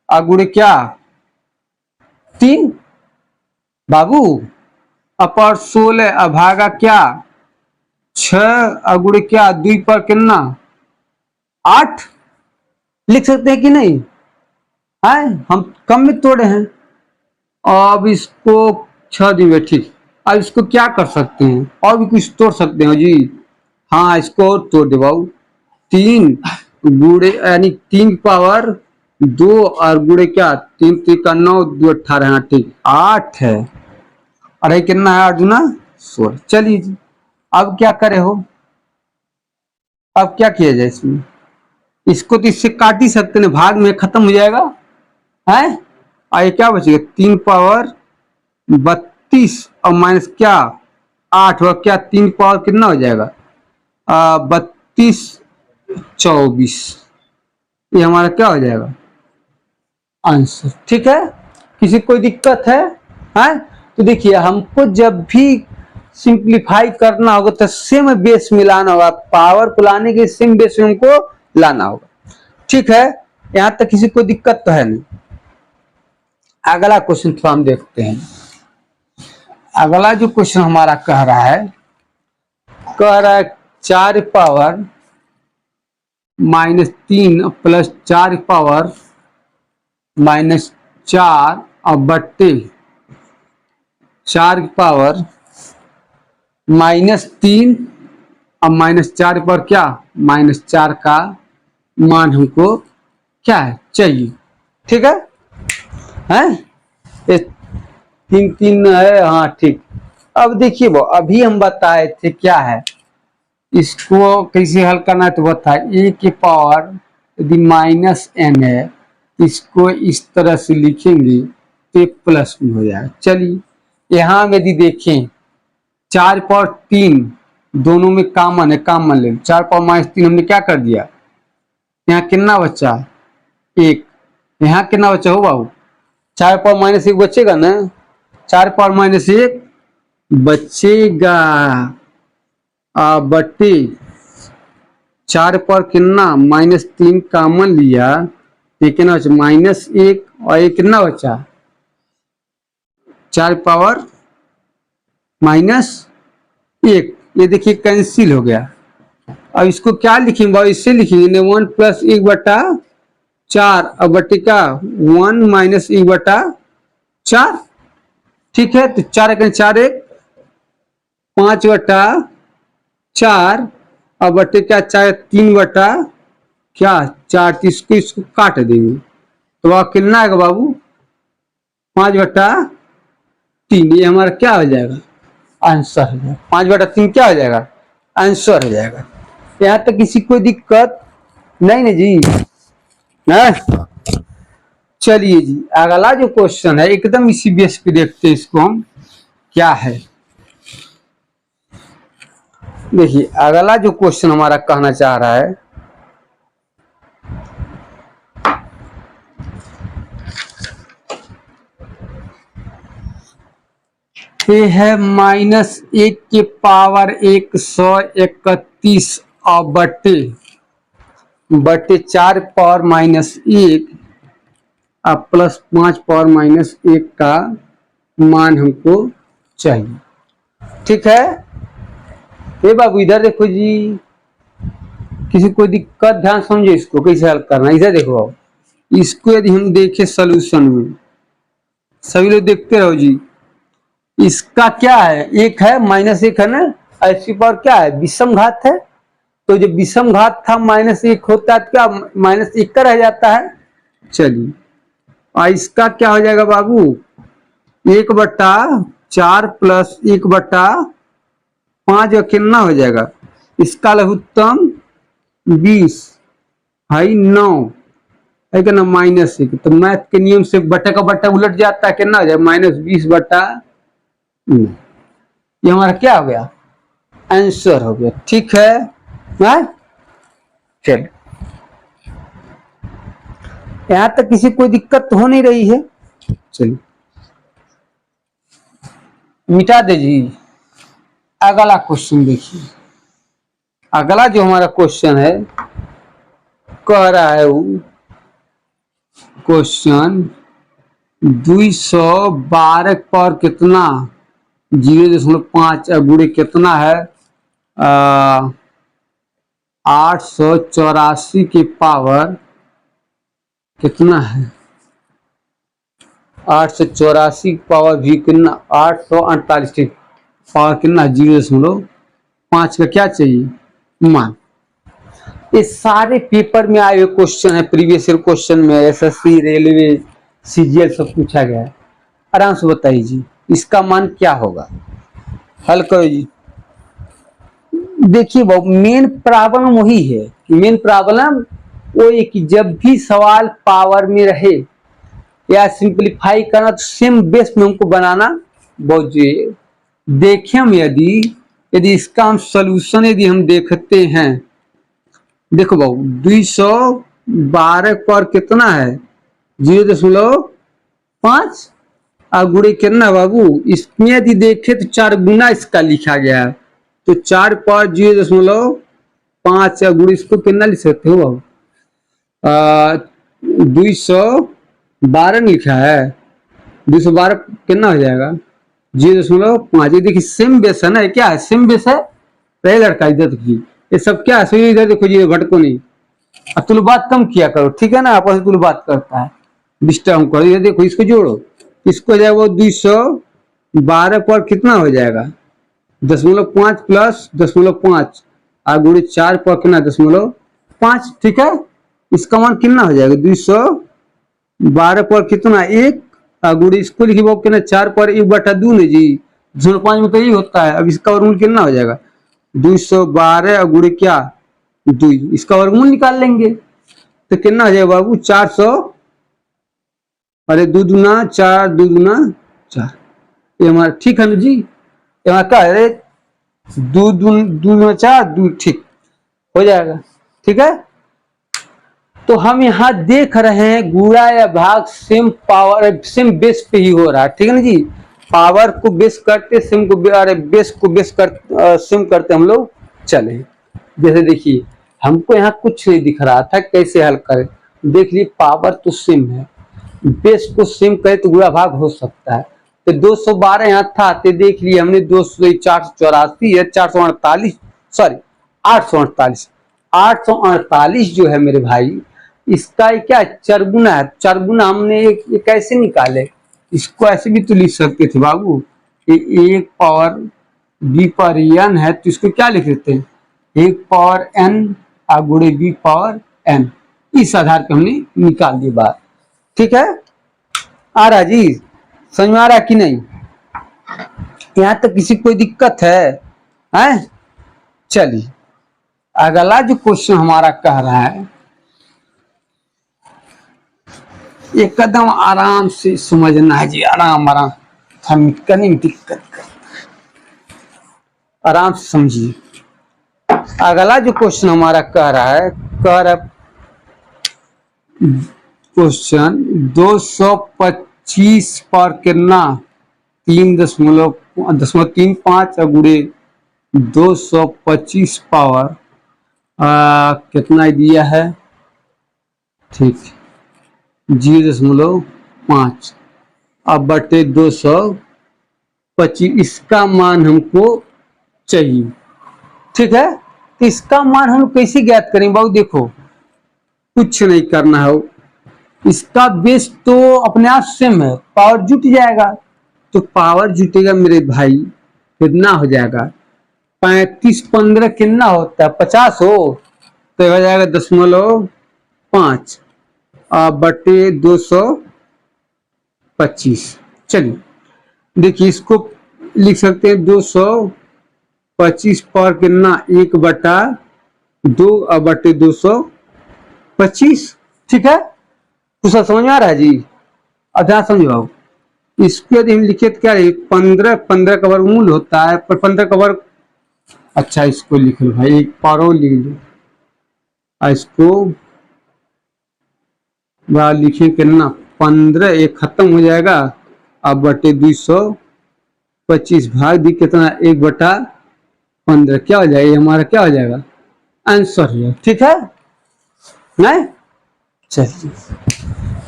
अगुड़े क्या 3 बाबू अपर 16 अभागा क्या 6 अगुड़े क्या 2 पर कितना 8 लिख सकते हैं कि नहीं, है, हम कम में तोड़े हैं। अब इसको 6 दिए, ठीक। अब इसको क्या कर सकते हैं, और भी कुछ तोड़ सकते हैं जी। हाँ, इसको और तोड़ दे बाबू। 3 गुड़े यानी 3 की पावर 2 और गुड़े क्या 3 3 का 9 2 18, हाँ ठीक 8 है। अरे कितना है 8 दूना 16। चलिए जी, अब क्या करे हो, अब क्या किया जाए इसमें, इसको तो इससे काट ही सकते हैं, भाग में खत्म हो जाएगा है। और ये क्या बचेगा 3 पावर 32 और माइनस क्या 8 हुआ, क्या 3 पावर कितना हो जाएगा 32 24, ये हमारा क्या हो जाएगा आंसर। ठीक है, किसी कोई दिक्कत है? तो देखिए हमको जब भी सिंप्लीफाई करना होगा तो सेम बेस में लाना होगा, पावर को लाने के सेम बेस में हमको लाना होगा। ठीक है, यहां तक किसी को दिक्कत तो है नहीं। अगला क्वेश्चन तो हम देखते हैं। अगला जो क्वेश्चन हमारा कह रहा है 4 पावर -3 प्लस 4 पावर -4 और बट्टे 4 की पावर -3 और -4 पर क्या -4 का मान हमको क्या है चाहिए। ठीक है ये 3 3 है, हाँ ठीक। अब देखिए वो अभी हम बताए थे क्या है, इसको कैसे हल करना है तो बताए। ए की पावर यदि -n है, इसको इस तरह से लिखेंगे तो प्लस में हो जाएगा। चलिए यहाँ यदि देखें 4 पावर 3 दोनों में कॉमन है, कॉमन ले 4 पावर -3 हमने क्या कर दिया, यहाँ कितना बचा 1, यहाँ कितना बचा हो बाबू 4 पावर -1 बचेगा ना, 4 पावर -1 बचेगा बट्टे 4 पर कितना -3 कॉमन लिया, ये कितना बचा -1 और ये कितना बचा 4 पावर -1, ये देखिए कैंसिल हो गया। अब इसको क्या लिखेंगे, इससे लिखेंगे 1 + 1/4 अब बट्टे का 1 - 1/4। ठीक है, तो 4 × 4 = 5/4 अब बट्टे क्या 3/4, इसको काट देंगे तो वह कितना आएगा बाबू 5/3, ये हमारा क्या हो जाएगा आंसर हो जाएगा। 5/3 क्या हो जाएगा आंसर हो जाएगा। यहाँ तक किसी कोई दिक्कत नहीं ना जी ना। चलिए जी, अगला जो क्वेश्चन है एकदम इसी बेस पे देखते हैं इसको हम क्या है। देखिए अगला जो क्वेश्चन हमारा कहना चाह रहा है ये है -1 की पावर 131 और बट्टे 4 पावर -1 और प्लस 5 पावर -1 का मान हमको चाहिए। ठीक है, ये बाबू इधर देखो जी, किसी को दिक्कत ध्यान समझो इसको कैसे हल करना। इधर देखो बाबू, इसको यदि हम देखें सॉल्यूशन में, सभी लोग देखते रहो जी। इसका क्या है एक है -1 है ना, ऐसी पावर क्या है विषम घात है, तो जब विषम घात था -1 होता है तो क्या -1 का रह जाता है। चलिए और इसका क्या हो जाएगा बाबू 1/4 प्लस 1/5 कितना हो जाएगा, इसका लघुत्तम 20 है 9 है ना -1, तो मैथ के नियम से बट्टे का बट्टा उलट जाता है, कितना हो जाएगा -20/9, ये हमारा क्या हो गया आंसर हो गया। ठीक है चल, यहां तक किसी कोई दिक्कत हो नहीं रही है। चलिए मिटा दे जी। अगला क्वेश्चन देखिए, अगला जो हमारा क्वेश्चन है कह रहा है वो क्वेश्चन 212 पर कितना 0.5 गुणे कितना है 884 की पावर कितना है 884 पावर भी कितना 848, ठीक पावर कितना 0.5 का क्या चाहिए मान। ये सारे पेपर में आए हुए क्वेश्चन है, प्रीवियस ईयर क्वेश्चन में एसएससी रेलवे सीजीएल सब पूछा गया है। आराम से बताइए जी इसका मान क्या होगा, हल करो जी। देखिए वो मेन प्रॉब्लम वही है, मेन प्रॉब्लम वो है कि जब भी सवाल पावर में रहे या सिंपलीफाई करना तो सेम बेस में हमको बनाना बहुत चाहिए। देखें हम यदि इसका हम सोल्यूशन यदि हम देखते हैं, देखो बाबू 212 पर कितना है 0.5 और गुणे कितना बाबू, इसमें यदि देखे तो 4 गुना इसका लिखा गया है, तो 4 पर 0.5 या गुणे इसको कितना लिख सकते हो बाबू 212 लिखा है, 212 कितना हो जाएगा 0.5। देखिए सेम बेस है ना, क्या है सेम बेस है। पहले लड़का इधर देखिए ये सब क्या है, इधर देखो जी घटको नहीं, अब तुम बात कम किया करो ठीक है ना, आपस में बात करता है डिस्टर्ब करो। ये देखो इसको जोड़ो, इसको हो जाएगा वो 212 पर कितना हो जाएगा 0.5 प्लस 0.5 और गुणे 4 पर कितना 0.5, ठीक है। इसका मान कितना हो जाएगा 212 पर कितना 1 और गुणे इसको लिखिए वो कितना 4 पर 1/2 नहीं जी 0.5 में तो यही होता है। अब इसका वर्गमूल कितना हो जाएगा 212 और गुणे क्या 2, इसका वर्गमूल निकाल लेंगे तो कितना हो जाएगा बाबू 400, अरे 2 दूना 4 2 दूना 4, ये हमारा ठीक है ना जी, यहाँ क्या है 2 दूना 4 2, ठीक हो जाएगा ठीक है। तो हम यहाँ देख रहे हैं गुणा या भाग सेम पावर सेम बेस पे ही हो रहा है, ठीक है ना जी। पावर को बेस करते सेम को, अरे बेस को बेस कर सेम करते हम लोग चले। जैसे देखिए हमको यहाँ कुछ नहीं दिख रहा था कैसे हल करें, देख लीजिए पावर तो सेम है, बेस को सेम करे तो गुणा भाग हो सकता है। तो 212 यहाँ था तो देख लिए हमने 484 या 448 सॉरी 848 जो है मेरे भाई, इसका क्या चरगुना है, चरगुना हमने ये कैसे निकाले, इसको ऐसे भी तो लिख सकते थे बाबू, ये 1 पावर b पर n है तो इसको क्या लिख देते हैं 1 पावर n और गुणे b पावर n, इस आधार पे हमने निकाल दी बात, ठीक है। आ रहा जी समझ में आ रहा कि नहीं, यहाँ तक किसी कोई दिक्कत है चलिए अगला जो क्वेश्चन हमारा कह रहा है एक कदम आराम से समझना है जी, आराम हम करने में दिक्कत कर, आराम से समझिए। अगला जो क्वेश्चन हमारा कह रहा है क्वेश्चन 225 पर कितना 3.35 गुणे 225 पावर कितना दिया है, ठीक 0.5 अब बटे 225, इसका मान हमको चाहिए, ठीक है। तो इसका मान हम कैसे ज्ञात करेंगे बाबू, देखो कुछ नहीं करना है, इसका बेस तो अपने आप सेम है, पावर जुट जाएगा, तो पावर जुटेगा मेरे भाई कितना हो जाएगा 35 15 कितना होता है 50 हो तो हो जाएगा 0.5 बटे 225। चलिए देखिए इसको लिख सकते हैं 225 पर कितना 1/2 बटे 225, ठीक है। कुछ समझ में आ रहा है जी, अब ध्यान समझो बाबू, इसको यदि हम लिखे तो क्या है 15 का वर्गमूल होता है, पर 15 का वर्ग, अच्छा इसको लिख लो भाई एक पारो लिख लो, इसको लिखे कितना 15 एक खत्म हो जाएगा अब बटे 225 भाग दी कितना 1/15 क्या हो जाएगा, हमारा क्या हो जाएगा आंसर है, ठीक है नहीं। चलिए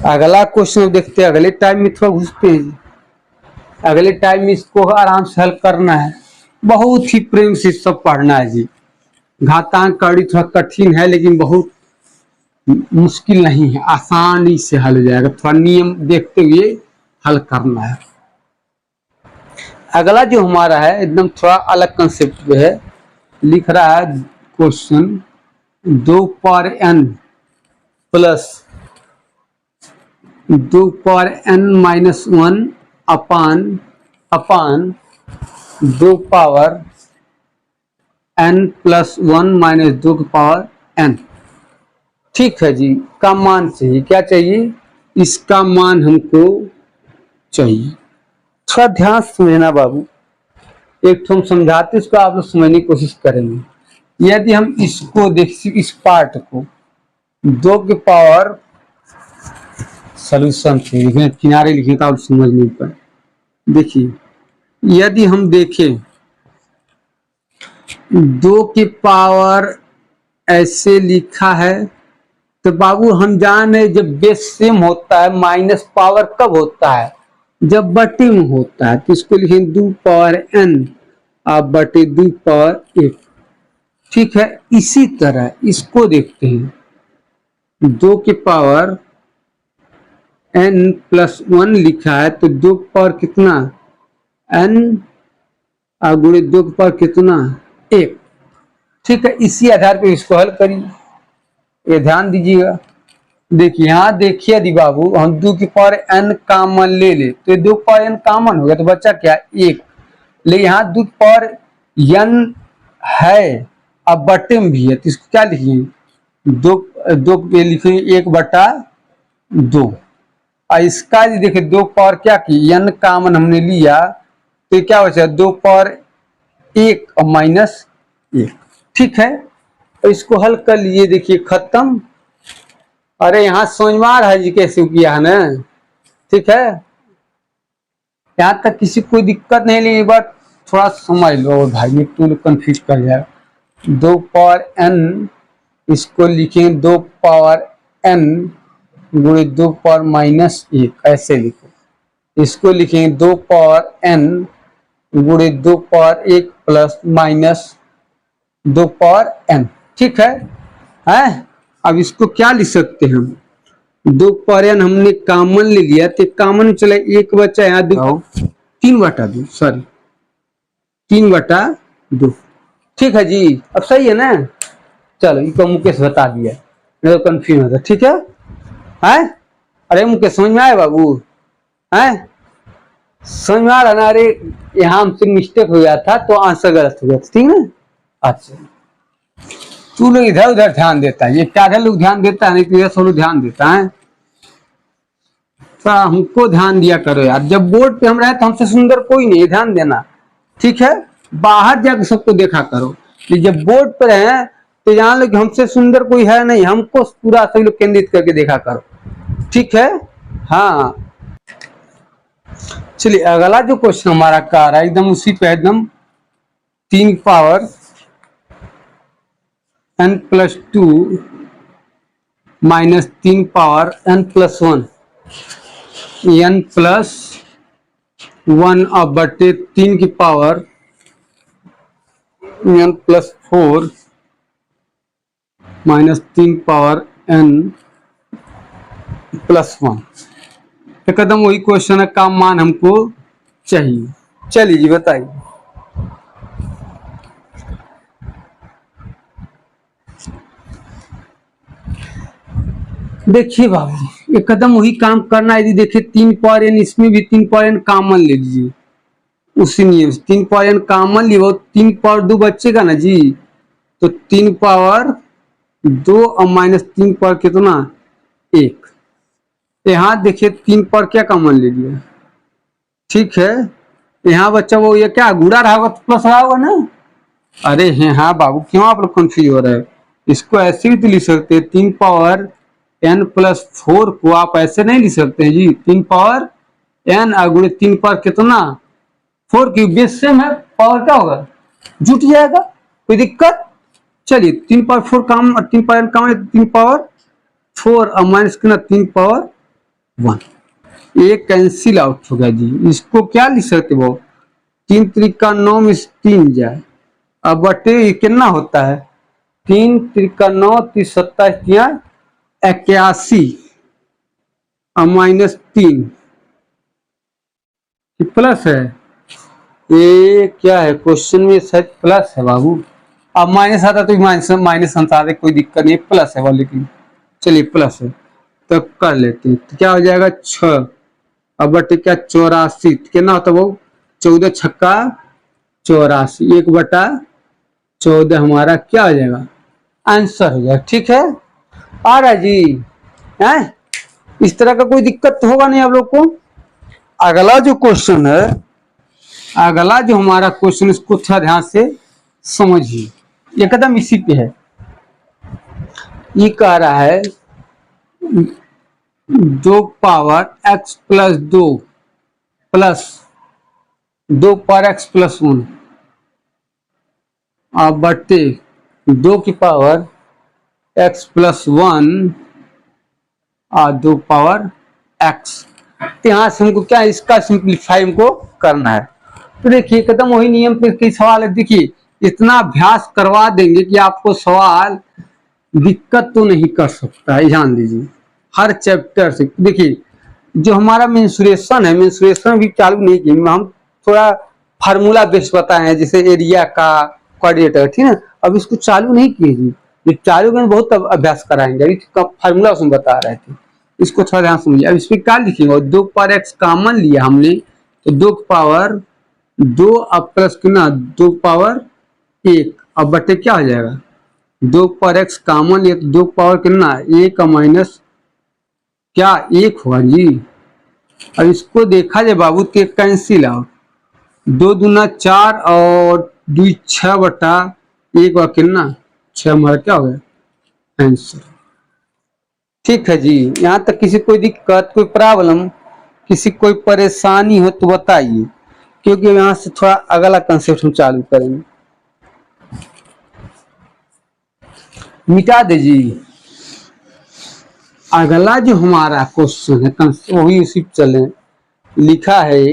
अगला क्वेश्चन देखते हैं, अगले टाइम में थोड़ा घुसते हैं, अगले टाइम में इसको आराम से हल करना है, बहुत ही प्रेम से सब पढ़ना है जी। घातांक कड़ी थोड़ा कठिन है लेकिन बहुत मुश्किल नहीं है, आसानी से हल हो जाएगा, थोड़ा नियम देखते हुए हल करना है। अगला जो हमारा है एकदम थोड़ा अलग कंसेप्ट पे है, लिख रहा है question 2 power n plus 2 power n minus 1 अपान 2 पावर n प्लस 1 माइनस 2 की पावर n। ठीक है जी, का मान चाहिए, क्या चाहिए, इसका मान हमको चाहिए। थोड़ा ध्यान समझना बाबू, एक तो हम समझाते इसको आप लोग समझने की कोशिश करेंगे। यदि हम इसको देख, इस पार्ट को 2 की पावर सॉल्यूशन थे, लिखे किनारे लिखे तो आप समझ नहीं पाए। देखिए यदि हम देखें 2 की पावर ऐसे लिखा है तो बाबू हम जाने जब बेस सेम होता है माइनस पावर कब होता है, जब बटे में होता है। तो इसको लिखें 2 पावर n आप बटे 2 पावर 1। ठीक है, इसी तरह इसको देखते हैं 2 की पावर n प्लस 1 लिखा है तो 2 की पावर कितना n गुणे 2 की पावर कितना 1। ठीक है, इसी आधार पर इसको हल करिए, ये ध्यान दीजिएगा। देखिए यहाँ देखिए यदि बाबू हम 2 की पावर n कॉमन ले ले तो 2 की पावर n कॉमन हो गया तो बच्चा क्या 1, लेकिन यहाँ 2 की पावर n है अब बटे में भी है तो इसको क्या लिखेंगे 2 पे लिखेंगे 1/2। और इसका देखिए 2 पावर क्या की n कॉमन हमने लिया तो क्या बचा 2 पावर 1 और माइनस 1। ठीक है, तो इसको हल कर लीजिए, देखिए खत्म। अरे यहाँ समझ में आ रहा है जी कैसे किया है ना। ठीक है, यहाँ तक किसी कोई दिक्कत नहीं, लेकिन एक बार थोड़ा समझ लो भाई, ये टूल कंफ्यूज कर जाए। 2 पावर n इसको लिखें 2 पावर n गुणे 2 पावर माइनस 1, ऐसे लिखो। इसको लिखें 2 पावर n गुणे 2 power 1 plus minus 2 power n। ठीक है, अब इसको क्या लिख सकते हैं हम 2 पावर n हमने कॉमन ले लिया तो कॉमन चले 1 बचा यहाँ 3/2, सॉरी 3/2। ठीक है जी, अब सही है ना। चलो इसको मुकेश बता दिया, मेरे को कंफ्यूज होता। ठीक है, अरे मुकेश समझ में आया बाबू, समझ में आ रहा ना। अरे यहाँ हमसे मिस्टेक हो गया था तो आंसर गलत हो गया था, ठीक है। अच्छा तू लोग इधर उधर ध्यान देता है, ये क्या लोग ध्यान देता है, नहीं तो ये सब लोग ध्यान देता है। हमको ध्यान दिया करो यार, जब बोर्ड पे हम रहे तो हमसे सुंदर कोई नहीं, ध्यान देना। ठीक है, बाहर जाकर सबको देखा करो, जब बोर्ड पे रहे तो जान लो कि हमसे सुंदर कोई है नहीं, हमको पूरा सभी लोग केंद्रित करके देखा करो। ठीक है, हाँ चलिए अगला जो क्वेश्चन हमारा कार है एकदम उसी पे एकदम 3 power n plus 2 minus 3 power n plus 1 n plus 1 अब बटे 3 की power n plus 4 minus 3 power n plus 1। एकदम वही क्वेश्चन है, का मान हमको चाहिए। चलिए जी बताइए। देखिए बाबू एकदम वही काम करना है। यदि देखिए 3 पावर n, इसमें भी 3 पावर n कॉमन ले लीजिए, उसी नियम से 3 पावर n कॉमन लिए वो 3 पावर 2 बचेगा ना जी, तो 3 पावर 2 और माइनस 3 पावर कितना 1। यहाँ देखिए 3 पावर क्या कॉमन ले लिया। ठीक है, यहाँ बच्चा वो ये क्या गुड़ा रहा होगा तो प्लस रहा होगा ना। अरे हाँ बाबू क्यों आप लोग कंफ्यूज हो रहे हैं, इसको ऐसे भी तो लिख सकते हैं 3 पावर n प्लस 4 को आप ऐसे नहीं लिख सकते हैं जी। 3 पावर n गुणे 3 पावर कितना 4 की बेस सेम है, पावर क्या होगा जुट जाएगा, कोई दिक्कत। चलिए 3 पावर 4 काम और 3 पावर n काम है, 3 पावर 4 और माइनस कितना 3 पावर 1, ये कैंसिल आउट हो गया जी। इसको क्या लिख सकते वो 3 त्रिका 9 में 3 जाए, अब बटे कितना होता है 3 त्रिका 9 30 27 81 और माइनस 3 कि प्लस है? ये क्या है, क्वेश्चन में शायद प्लस है बाबू। अब माइनस आता तो माइनस माइनस हटा दे, कोई दिक्कत नहीं, प्लस है वो, लेकिन चलिए प्लस है तो कर लेते हैं। तो क्या हो जाएगा 6, अब बटे क्या 84, कितना होता है वो, 14 छक्का 84, 1/14 हमारा क्या हो जाएगा, आंसर हो जाएगा। ठीक है, आ रहा जी है? इस तरह का कोई दिक्कत तो होगा नहीं आप लोग को। अगला जो क्वेश्चन है, अगला जो हमारा क्वेश्चन, इसको थोड़ा ध्यान से समझिए, एकदम इसी पे है। ये कह रहा है 2 power x plus 2 plus 2 power x plus 1 और बटे 2 की पावर x प्लस 1 और 2 पावर x। यहाँ से हमको क्या, इसका सिंप्लीफाई हमको करना है। तो देखिए एकदम वही नियम पे कई सवाल है। देखिए इतना अभ्यास करवा देंगे कि आपको सवाल दिक्कत तो नहीं कर सकता है, ध्यान दीजिए हर चैप्टर से। देखिए जो हमारा मेंसुरेशन है, मेंसुरेशन भी चालू नहीं की हम, थोड़ा फार्मूला बेस बताए हैं, जैसे एरिया का क्वाड्रेटर, ठीक है। अब इसको चालू नहीं कीजिए, ये चालू में बहुत अभ्यास कराएंगे, अभी फार्मूला उसमें बता रहे थे, इसको थोड़ा ध्यान समझिए। अब इसमें क्या लिखेंगे, 2 पावर एक्स कॉमन लिया हमने, तो 2 पावर 2 अब प्लस कितना 2 पावर 1, अब बटे क्या हो जाएगा 2 पावर एक्स कॉमन लिया, तो 2 पावर कितना 1 माइनस क्या 1 होगा जी। अब इसको देखा जाए बाबू तो कैंसिल आउट, 2 दूना 4 और 2 6/1 और कितना 6, हमारा क्या हो गया आंसर। ठीक है जी, यहाँ तक किसी कोई दिक्कत, कोई प्रॉब्लम, किसी कोई परेशानी हो तो बताइए, क्योंकि यहाँ से थोड़ा अगला कंसेप्ट हम चालू करेंगे। मिटा दे जी। अगला जो हमारा क्वेश्चन है वही उसी चले, लिखा है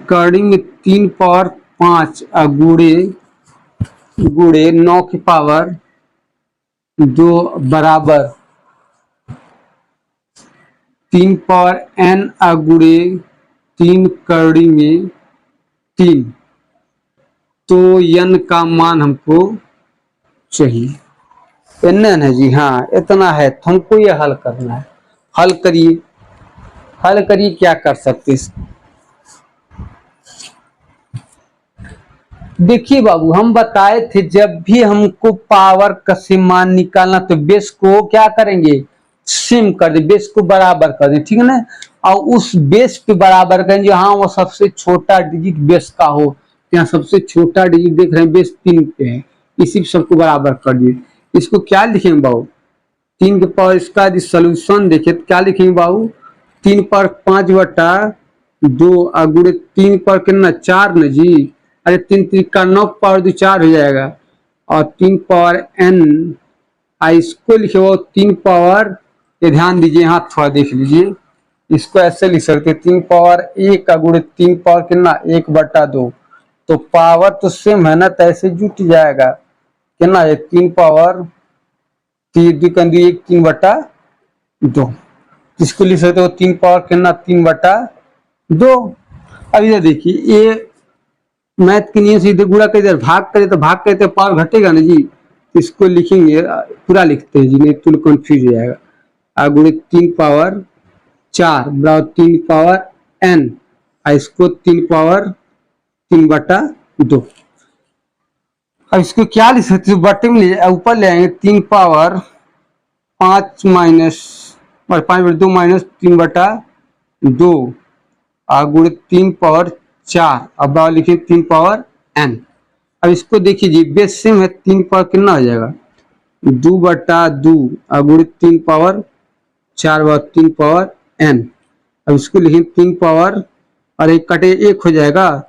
कर्डिंग में 3 पावर 5 गुड़े 9 की पावर 2 बराबर 3 पावर n गुड़े 3 कर्डिंग में 3, तो n का मान हमको चाहिए। n है जी, हाँ इतना है, तो हमको ये हल करना है। हल करिए, हल करिए, क्या कर सकते हैं। देखिए बाबू हम बताए थे जब भी हमको पावर का सिम मान निकालना तो बेस को क्या करेंगे, सिम कर दे, बेस को बराबर कर दे, ठीक है ना। और उस बेस पे बराबर करेंगे, हाँ वो सबसे छोटा डिजिट बेस का हो, यहाँ सबसे छोटा डिजिट देख रहे हैं बेस 3 पे है, इसी सबको बराबर कर दिए। इसको क्या लिखेंगे बाबू 3 के पावर, इसका यदि सोल्यूशन देखे तो क्या लिखेंगे बाबू 3 पावर 5/2 गुणे 3 पावर कितना 4 न जी, अरे 3 3 9 पावर 2 4 हो जाएगा, और 3 पावर n, इसको लिखे वो 3 पावर, ये ध्यान दीजिए यहाँ थोड़ा देख लीजिए, इसको ऐसे लिख सकते 3 पावर 1 का गुणे 3 पावर कितना 1/2, तो पावर तो सेम है ना, तो ऐसे जुट जाएगा कितना है 3 पावर 3/2, इसको लिख सकते हो 3 पावर कितना 3/2। अब इधर देखिए ये मैथ के नियम से इधर गुणा कर इधर भाग करे तो भाग करते पावर घटेगा ना जी, इसको लिखेंगे पूरा लिखते हैं जी, नहीं तो कंफ्यूज हो जाएगा। गुणे 3 पावर 4 बराबर 3 पावर n, इसको 3 पावर 3/2। अब इसको क्या लिख सकते हो, बटे में ऊपर ले आएंगे 3 पावर 5 माइनस 5/2 माइनस 3/2 गुणे 3 पावर 4, अब लिखिए 3 पावर n। अब इसको देखिए जी बेस सेम है, 3 पावर कितना हो जाएगा 2/2 गुणे 3 पावर 4 3 पावर n। अब इसको लिखिए 3 पावर और एक कटे 1 हो जाएगा,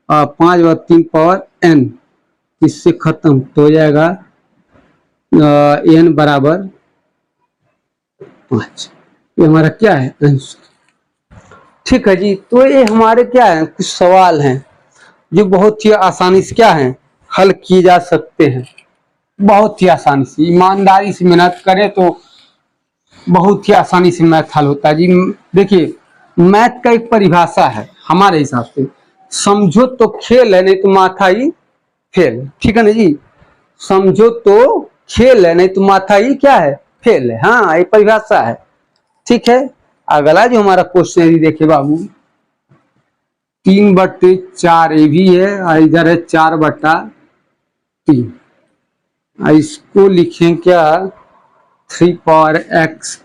5/3 पावर n, इससे खत्म तो हो जाएगा n बराबर 5। ये हमारा क्या है आंसर। ठीक है जी, तो ये हमारे क्या है कुछ सवाल हैं जो बहुत ही आसानी से क्या है हल किए जा सकते हैं। बहुत ही आसानी से, ईमानदारी से मेहनत करें तो बहुत ही आसानी से मैथ हल होता है जी। देखिए, मैथ का एक परिभाषा है हमारे हिसाब से, समझो तो खेल है नहीं तो माथा ही फेल, ठीक है ना जी। समझो तो खेल है नहीं तो माथा ही क्या है, फेल है। हाँ, ये परिभाषा है, ठीक है। अगला जो हमारा क्वेश्चन है देखिए बाबू, 3/4 ये भी है और इधर है 4/3। इसको लिखें क्या, 3 पावर x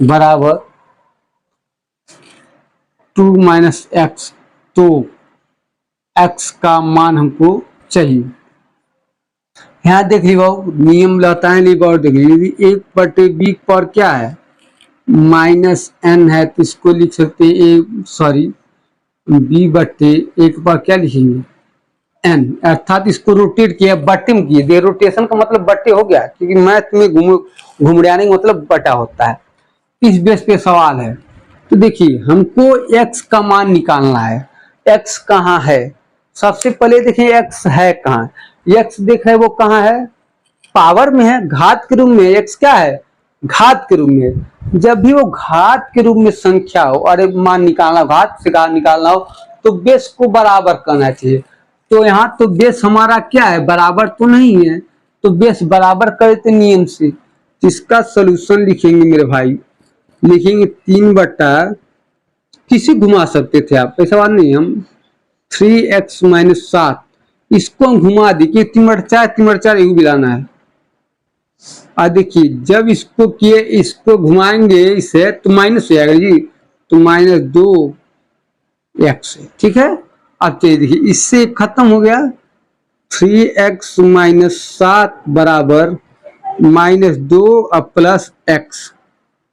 बराबर 2 - x। तो x का मान हमको चाहिए। यहाँ देख ली भाव, नियम बताए नहीं और देख ली, यदि 1/b पर क्या है -n है तो इसको लिख सकते हैं सॉरी b/1 पर क्या लिखेंगे n, अर्थात इसको रोटेट किया, बट्टे में किए। दे रोटेशन का मतलब बट्टे हो गया, क्योंकि मैथ में घुमड़ियाने का मतलब बटा होता है। इस बेस पे सवाल है। तो देखिए, हमको x का मान निकालना है। x कहाँ है, सबसे पहले देखिए x है कहाँ, x देख रहे वो कहाँ है, पावर में है, घात के रूप में। x क्या है, घात के रूप में। जब भी वो घात के रूप में संख्या हो और मान निकालना, घात से घात निकालना हो, तो बेस को बराबर करना चाहिए। तो यहाँ तो बेस हमारा क्या है, बराबर तो नहीं है, तो बेस बराबर करे थे नियम से। इसका सोल्यूशन लिखेंगे मेरे भाई, लिखेंगे 3 किसी घुमा सकते थे आप, ऐसा बात नहीं। हम 3x - 7 इसको हम घुमा दी कि 3/4 यू मिलाना है। और देखिए, जब इसको किए, इसको घुमाएंगे इसे तो माइनस हो जाएगा जी, तो -2x, ठीक है। अब तो देखिए, इससे खत्म हो गया, 3x - 7 बराबर -2 और +x,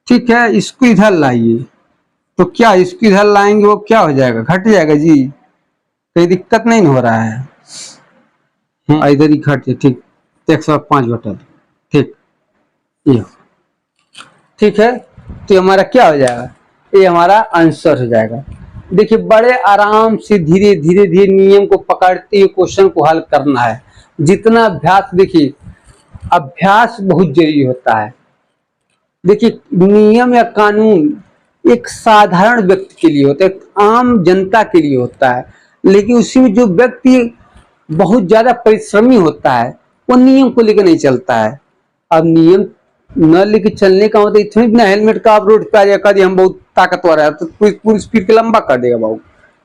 ठीक है। इसको इधर लाइए, तो क्या इसको इधर लाएंगे वो क्या हो जाएगा, घट जाएगा जी, कोई दिक्कत नहीं हो रहा है। इधर ही घट जाए, ठीक, 105/2, ठीक, ये ठीक है। तो हमारा क्या हो जाएगा, ये हमारा आंसर हो जाएगा। देखिए, बड़े आराम से धीरे धीरे धीरे नियम को पकड़ते हुए क्वेश्चन को हल करना है। जितना अभ्यास, देखिए अभ्यास बहुत जरूरी होता है। देखिए, नियम या कानून एक साधारण व्यक्ति के लिए होता है, एक आम जनता के लिए होता है, लेकिन उसी में जो व्यक्ति बहुत ज्यादा परिश्रमी होता है वो नियम को लेकर नहीं चलता है। अब नियम न लेके चलने का मतलब इतना बिना हेलमेट का आप रोड पे आ जाएगा, हम बहुत ताकतवर है तो पूरी स्पीड के लंबा कर देगा बाबू,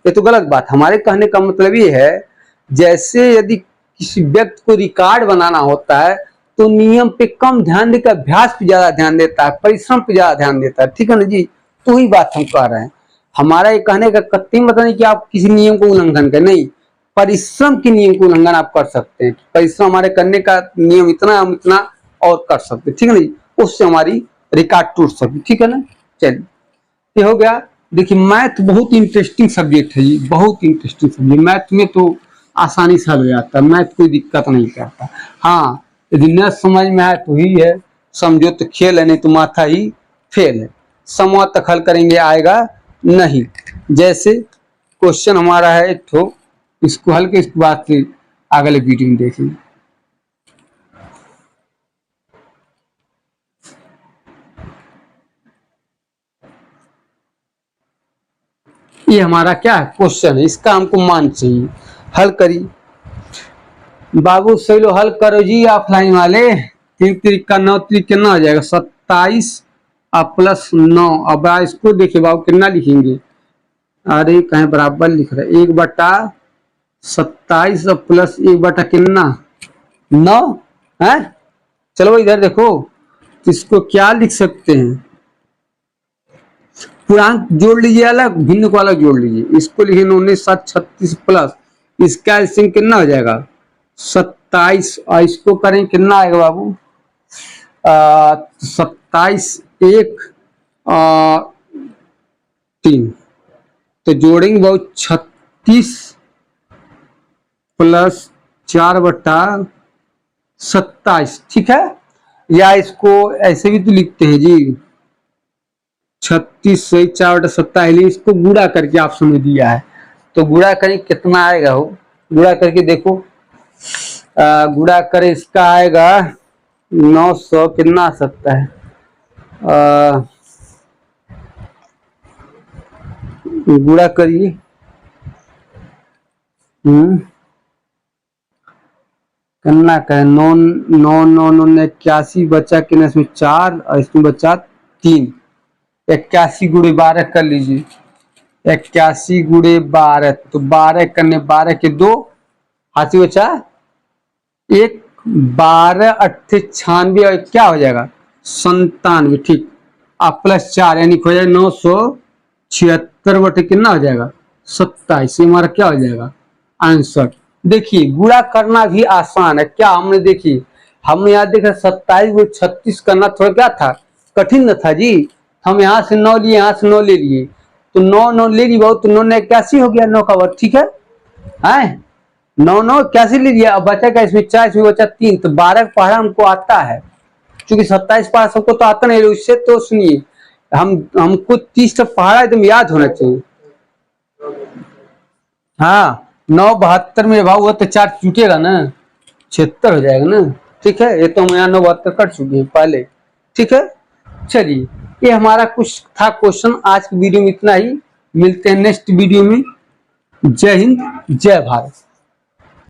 ये तो गलत बात। हमारे कहने का मतलब ये है, जैसे यदि किसी व्यक्ति को रिकॉर्ड बनाना होता है तो नियम पे कम ध्यान देकर अभ्यास पे ज्यादा ध्यान देता है, परिश्रम पे ज्यादा ध्यान देता है, ठीक है ना जी। तो वही बात हम कह रहे हैं। हमारा ये कहने का कतई मतलब नहीं कि आप किसी नियम को उल्लंघन करें, नहीं, परिश्रम के नियम को उल्लंघन आप कर सकते हैं। परिश्रम हमारे करने का नियम इतना, हम इतना और कर सकते, ठीक है ना जी, उससे हमारी रिकॉर्ड टूट सकती, ठीक है ना। चलिए, ये हो गया। देखिए, मैथ बहुत इंटरेस्टिंग सब्जेक्ट है जी, बहुत इंटरेस्टिंग सब्जेक्ट। मैथ में तो आसानी से हल हो जाता है, मैथ कोई दिक्कत नहीं करता। हाँ, यदि न समझ में आए तो ही है, समझो तो खेल है नहीं तो माथा ही फेल है। समूह तक हल करेंगे आएगा नहीं। जैसे क्वेश्चन हमारा है एक ठो, इसको हल के इसके बाद फिर अगले वीडियो में देखेंगे। ये हमारा क्या है, क्वेश्चन है, इसका हमको मान चाहिए, हल करिए बाबू। सही लो, हल करो जी ऑफलाइन वाले। 3 × 9 कितना हो जाएगा, 27 +9। अब इसको देखिए बाबू, कितना लिखेंगे, अरे कहीं बराबर लिख रहे, 1/27 प्लस 1 कितना 9 है। चलो इधर देखो, इसको क्या लिख सकते हैं, पूर्णांक जोड़ लीजिए अलग, भिन्न को अलग जोड़ लीजिए। इसको लिखे 9×7 = 36 प्लस इसका एलसीएम कितना हो जाएगा 27, और इसको करें कितना आएगा बाबू 27 1 3, तो जोड़ेंगे बाबू 36 + 4/27, ठीक है। या इसको ऐसे भी तो लिखते हैं जी, 36 से 4/27, इसको गुणा करके ऑप्शन में दिया है, तो गुणा करें कितना आएगा हो, गुणा करके देखो गुणा करे इसका आएगा 900, कितना आ सकता है, गुणा करिए। कितना करें, 9 81 बचा कि इसमें 4 और इसमें बचा 3। 81 गुणे 12 कर लीजिए, 81 गुणे 12, तो 12 करने 12 के 2 हाथी बचा 1, 12 8 96 और क्या हो जाएगा 97, ठीक। आप +4 यानी हो जाएगा 976 बटे कितना हो जाएगा 27, हमारा क्या हो जाएगा आंसर। देखिए गुणा करना भी आसान है, क्या हमने देखिए हम यहाँ देखा 27 को 36 करना थोड़ा क्या था, कठिन न था जी। हम यहाँ से 9 लिए, यहाँ से 9 ले लिए, तो 9 ले ली बहुत, तो 9 ने 81 हो गया, 9 का वर्ग, ठीक है। 9 81 ले लिया, अब बचा क्या इसमें 4, इसमें बचा 3, तो 12 पढ़ा हमको आता है, क्योंकि 27 पढ़ा सबको तो आता नहीं, उससे तो सुनिए हमको 30 तक पढ़ा एकदम याद होना चाहिए। हाँ 9 72 में भाव हुआ तो 4 चूकेगा ना, 76 हो जाएगा ना, ठीक है। ये तो हम यहाँ 9 72 कर चुके हैं पहले, ठीक है। चलिए ये हमारा कुछ था क्वेश्चन, आज की वीडियो में इतना ही, मिलते हैं नेक्स्ट वीडियो में। जय हिंद, जय भारत।